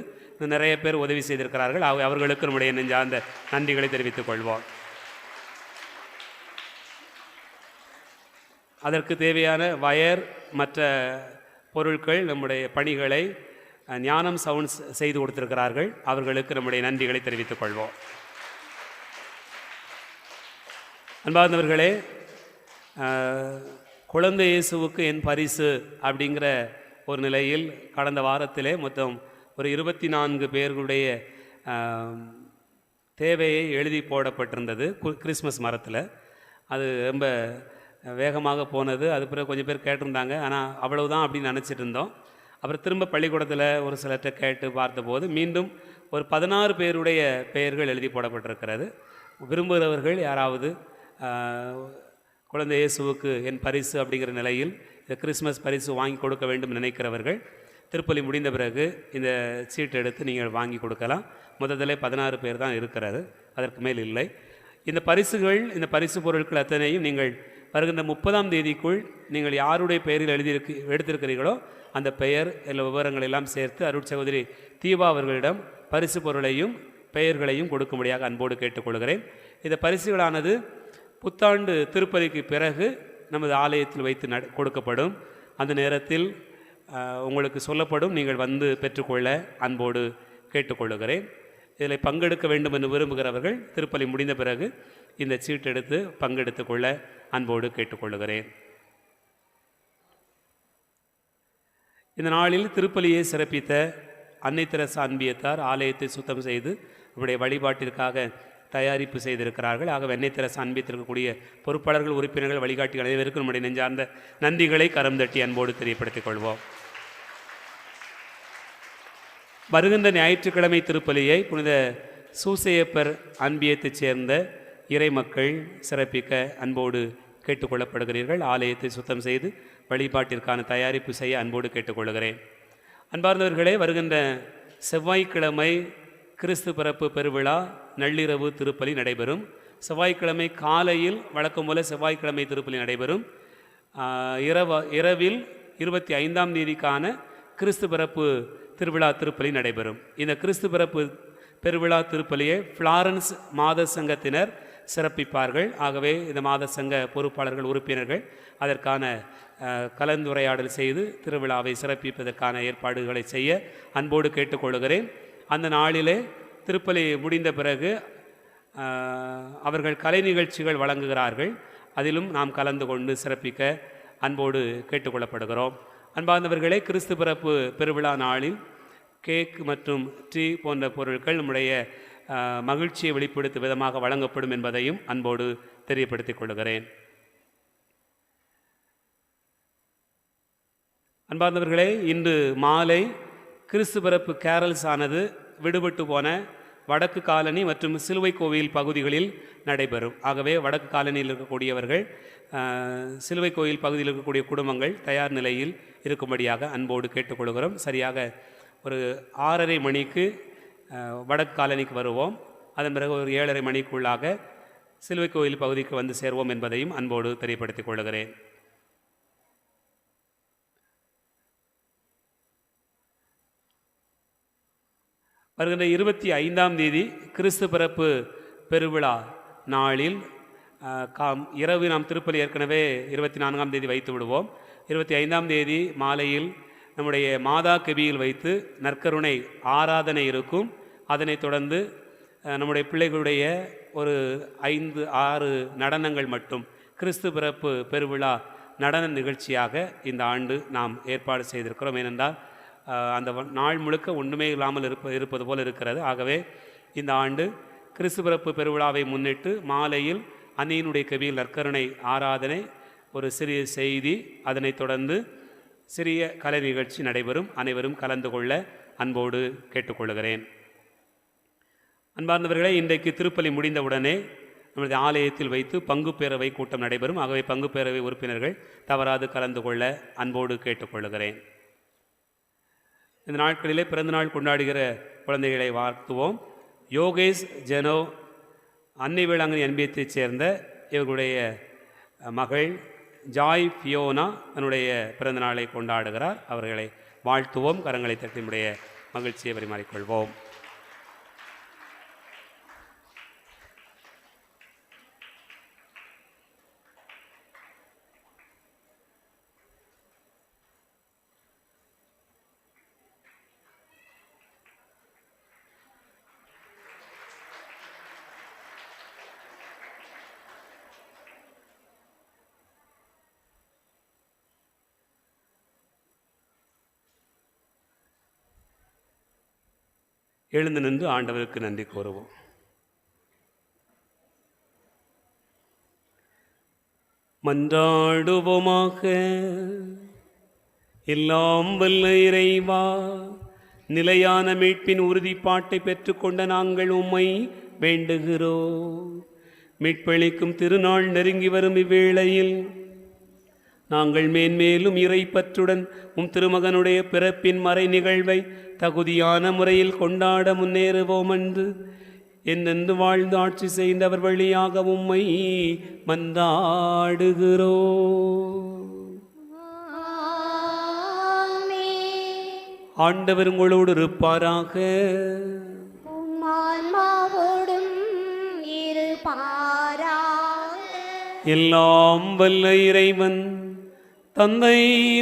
நிறைய பேர் உதவி செய்திருக்கிறார்கள். அவர்களுக்கு நம்முடைய நெஞ்சார்ந்த நன்றிகளை தெரிவித்துக் கொள்வோம். அதற்கு தேவையான வயர், மற்ற பொருட்கள், நம்முடைய பணிகளை ஞானம் சவுண்ட்ஸ் செய்து கொடுத்திருக்கிறார்கள். அவர்களுக்கு நம்முடைய நன்றிகளை தெரிவித்துக் கொள்வோம். அன்பார்ந்தவர்களே, குழந்தை இயேசுவுக்கு என் பரிசு அப்படிங்கிற ஒரு நிலையில் கடந்த வாரத்திலே மொத்தம் ஒரு 24 பேர்களுடைய தேவையை எழுதி போடப்பட்டிருந்தது கிறிஸ்மஸ் மரத்தில். அது ரொம்ப வேகமாக போனது. அது பிறகு கொஞ்சம் பேர் கேட்டிருந்தாங்க, ஆனால் அவ்வளவுதான் அப்படின்னு நினச்சிட்டு இருந்தோம். அப்புறம் திரும்ப பள்ளிக்கூடத்தில் ஒரு சிலர்கிட்ட கேட்டு பார்த்தபோது மீண்டும் ஒரு 16 பேருடைய பெயர்கள் எழுதி போடப்பட்டிருக்கிறது. விரும்புகிறவர்கள் யாராவது குழந்தை இயேசுவுக்கு என் பரிசு அப்படிங்கிற நிலையில் இந்த கிறிஸ்மஸ் பரிசு வாங்கி கொடுக்க வேண்டும் நினைக்கிறவர்கள் திருப்பலி முடிந்த பிறகு இந்த சீட்டு எடுத்து நீங்கள் வாங்கி கொடுக்கலாம். முதல்ல 16 பேர் தான் இருக்கிறது, அதற்கு மேல் இல்லை. இந்த பரிசுகள், இந்த பரிசு பொருட்கள் அத்தனையும் நீங்கள் வருகின்ற 30ஆம் தேதிக்குள் நீங்கள் யாருடைய பெயரில் எடுத்திருக்கிறீர்களோ அந்த பெயர் எல்லா விவரங்கள் எல்லாம் சேர்த்து அருட்சகோதரி தீபா அவர்களிடம் பரிசு பொருளையும் பெயர்களையும் கொடுக்கும்படியாக அன்போடு கேட்டுக்கொள்கிறேன். இந்த பரிசுகளானது புத்தாண்டு திருப்பலிக்கு பிறகு நமது ஆலயத்தில் வைத்து கொடுக்கப்படும். அந்த நேரத்தில் உங்களுக்கு சொல்லப்படும், நீங்கள் வந்து பெற்றுக்கொள்ள அன்போடு கேட்டுக்கொள்கிறேன். இதில் பங்கெடுக்க வேண்டும் என்று விரும்புகிறவர்கள் திருப்பலி முடிந்த பிறகு இந்த சீட்டு எடுத்து பங்கெடுத்து கொள்ள அன்போடு கேட்டுக்கொள்கிறேன். இந்த நாளில் திருப்பலியை சிறப்பித்த அன்னை தெரசா அன்பியத்தார் ஆலயத்தை சுத்தம் செய்து அவருடைய வழிபாட்டிற்காக தயாரிப்பு செய்திருக்கிறார்கள். ஆகவே அன்னை தெரசா அன்பியத்திற்கக்கூடிய பொறுப்பாளர்கள், உறுப்பினர்கள், வழிகாட்டிகள் அனைவருக்கும் நம்முடைய நெஞ்சார்ந்த நன்றிகளை கரம் தட்டி அன்போடு தெரியப்படுத்திக் கொள்வோம். வருகின்ற ஞாயிற்றுக்கிழமை திருப்பலியை புனித சூசையப்பர் அன்பியத்தைச் சேர்ந்த இறை மக்கள் சிறப்பிக்க அன்போடு கேட்டுக்கொள்ளப்படுகிறீர்கள். ஆலயத்தை சுத்தம் செய்து வழிபாட்டிற்கான தயாரிப்பு செய்ய அன்போடு கேட்டுக்கொள்கிறேன். அன்பார்ந்தவர்களே, வருகின்ற செவ்வாய்க்கிழமை கிறிஸ்து பிறப்பு பெருவிழா நள்ளிரவு திருப்பலி நடைபெறும். செவ்வாய்க்கிழமை காலையில் வழக்கம் போல செவ்வாய்க்கிழமை திருப்பலி நடைபெறும். இரவில் 25ஆம் தேதிக்கான கிறிஸ்து பிறப்பு திருவிழா திருப்பலி நடைபெறும். இந்த கிறிஸ்து பிறப்பு பெருவிழா திருப்பலியை ஃப்ளாரன்ஸ் மாத சங்கத்தினர் சிறப்பிப்பார்கள். ஆகவே இந்த மாத சங்க பொறுப்பாளர்கள், உறுப்பினர்கள் அதற்கான கலந்துரையாடல் செய்து திருவிழாவை சிறப்பிப்பதற்கான ஏற்பாடுகளை செய்ய அன்போடு கேட்டுக்கொள்கிறேன். அந்த நாளிலே திருப்பலி முடிந்த பிறகு அவர்கள் கலை நிகழ்ச்சிகள் வழங்குகிறார்கள். அதிலும் நாம் கலந்து கொண்டு சிறப்பிக்க அன்போடு கேட்டுக்கொள்ளப்படுகிறோம். அன்பார்ந்தவர்களே, கிறிஸ்து பிறப்பு பெருவிழா நாளில் கேக் மற்றும் டீ போன்ற பொருட்கள் நம்முடைய மகிழ்ச்சியை வெளிப்படுத்தும் விதமாக வழங்கப்படும் என்பதையும் அன்போடு தெரியப்படுத்திக் கொள்கிறேன். அன்பார்ந்தவர்களே, இன்று மாலை கிறிஸ்து பிறப்பு கேரல்ஸ் ஆனது விடுபட்டு போன வடக்கு காலனி மற்றும் சிலுவை கோவில் பகுதிகளில் நடைபெறும். ஆகவே வடக்கு காலனியில் இருக்கக்கூடியவர்கள், சிலுவை கோயில் பகுதியில் இருக்கக்கூடிய குடும்பங்கள் தயார் நிலையில் இருக்கும்படியாக அன்போடு கேட்டுக்கொள்கிறோம். சரியாக ஒரு 6:30 மணிக்கு வடக்கு காலனிக்கு வருவோம். அதன் பிறகு ஒரு 7:30 மணிக்குள்ளாக சிலுவை கோயில் பகுதிக்கு வந்து சேர்வோம் என்பதையும் அன்போடு தெரியப்படுத்திக் கொள்கிறேன். வருகின்ற 25ஆம் தேதி கிறிஸ்து பிறப்பு பெருவிழா நாளில் இரவு நாம் திருப்பலி ஏற்கனவே 24ஆம் தேதி வைத்து விடுவோம். 25ஆம் தேதி மாலையில் நம்முடைய மாதா கெபியில் வைத்து நற்கருணை ஆராதனை இருக்கும். அதனைத் தொடர்ந்து நம்முடைய பிள்ளைகளுடைய ஒரு 5-6 நடனங்கள் மட்டும் கிறிஸ்து பிறப்பு பெருவிழா நடன நிகழ்ச்சியாக இந்த ஆண்டு நாம் ஏற்பாடு செய்திருக்கிறோம். ஏனென்றால் அந்த நாள் முழுக்க ஒன்றுமே இல்லாமல் இருப்பது போல் இருக்கிறது. ஆகவே இந்த ஆண்டு கிறிஸ்து பிறப்பு பெருவிழாவை முன்னிட்டு மாலையில் அன்னையினுடைய கெபியில் நற்கருணை ஆராதனை, ஒரு சிறிய செய்தி, அதனைத் தொடர்ந்து சிறிய கலை நிகழ்ச்சி நடைபெறும். அனைவரும் கலந்து கொள்ள அன்போடு கேட்டுக்கொள்கிறேன். அன்பார்ந்தவர்களே, இன்றைக்கு திருப்பலி முடிந்தவுடனே நம்முடைய ஆலயத்தில் வைத்து பங்கு பேரவை கூட்டம் நடைபெறும். ஆகவே பங்கு பேரவை உறுப்பினர்கள் தவறாது கலந்து கொள்ள அன்போடு கேட்டுக்கொள்கிறேன். இந்த நாட்களிலே பிறந்தநாள் கொண்டாடுகிற குழந்தைகளை வாழ்த்துவோம். யோகேஷ் ஜெனோ அன்னை வேளாங்கண்ணி அன்பியத்தைச் சேர்ந்த இவர்களுடைய மகள் ஜாய் ஃபியோனா தன்னுடைய பிறந்தநாளை கொண்டாடுகிறார். அவர்களை வாழ்த்துவோம். கரங்களை தட்டி நம்முடைய மகிழ்ச்சியை பரிமாறிக்கொள்வோம். எழுந்து நின்று ஆண்டவருக்கு நன்றி கூறுவோம். மன்றாடுவோமாக. எல்லாம் வல்ல இறைவா, நிலையான மீட்பின் உறுதிப்பாட்டை பெற்றுக்கொண்ட நாங்கள் உம்மை வேண்டுகிறோம். மீட்பளிக்கும் திருநாள் நெருங்கி வரும் இவ்வேளையில் நாங்கள் மேன்மேலும் இறைப்பற்றுடன் திருமகனுடைய பிறப்பின் மறை நிகழ்வை தகுதியான முறையில் கொண்டாட முன்னேறுவோம் என்று என்னென்று வாழ்ந்து ஆட்சி செய்தவர் வழியாக உம்மை மன்றாடுகிறோம். ஆண்டவர் உங்களோடு இருப்பாராக. எல்லாம் வல்ல இறைவன் தந்தை,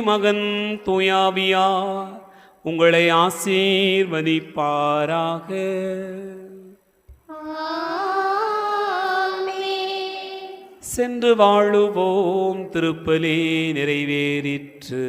மகன், தூயாவியார் உங்களை ஆசீர்வதிப்பாராக. சென்று வாழுவோம். திருப்பலி நிறைவேறிற்று.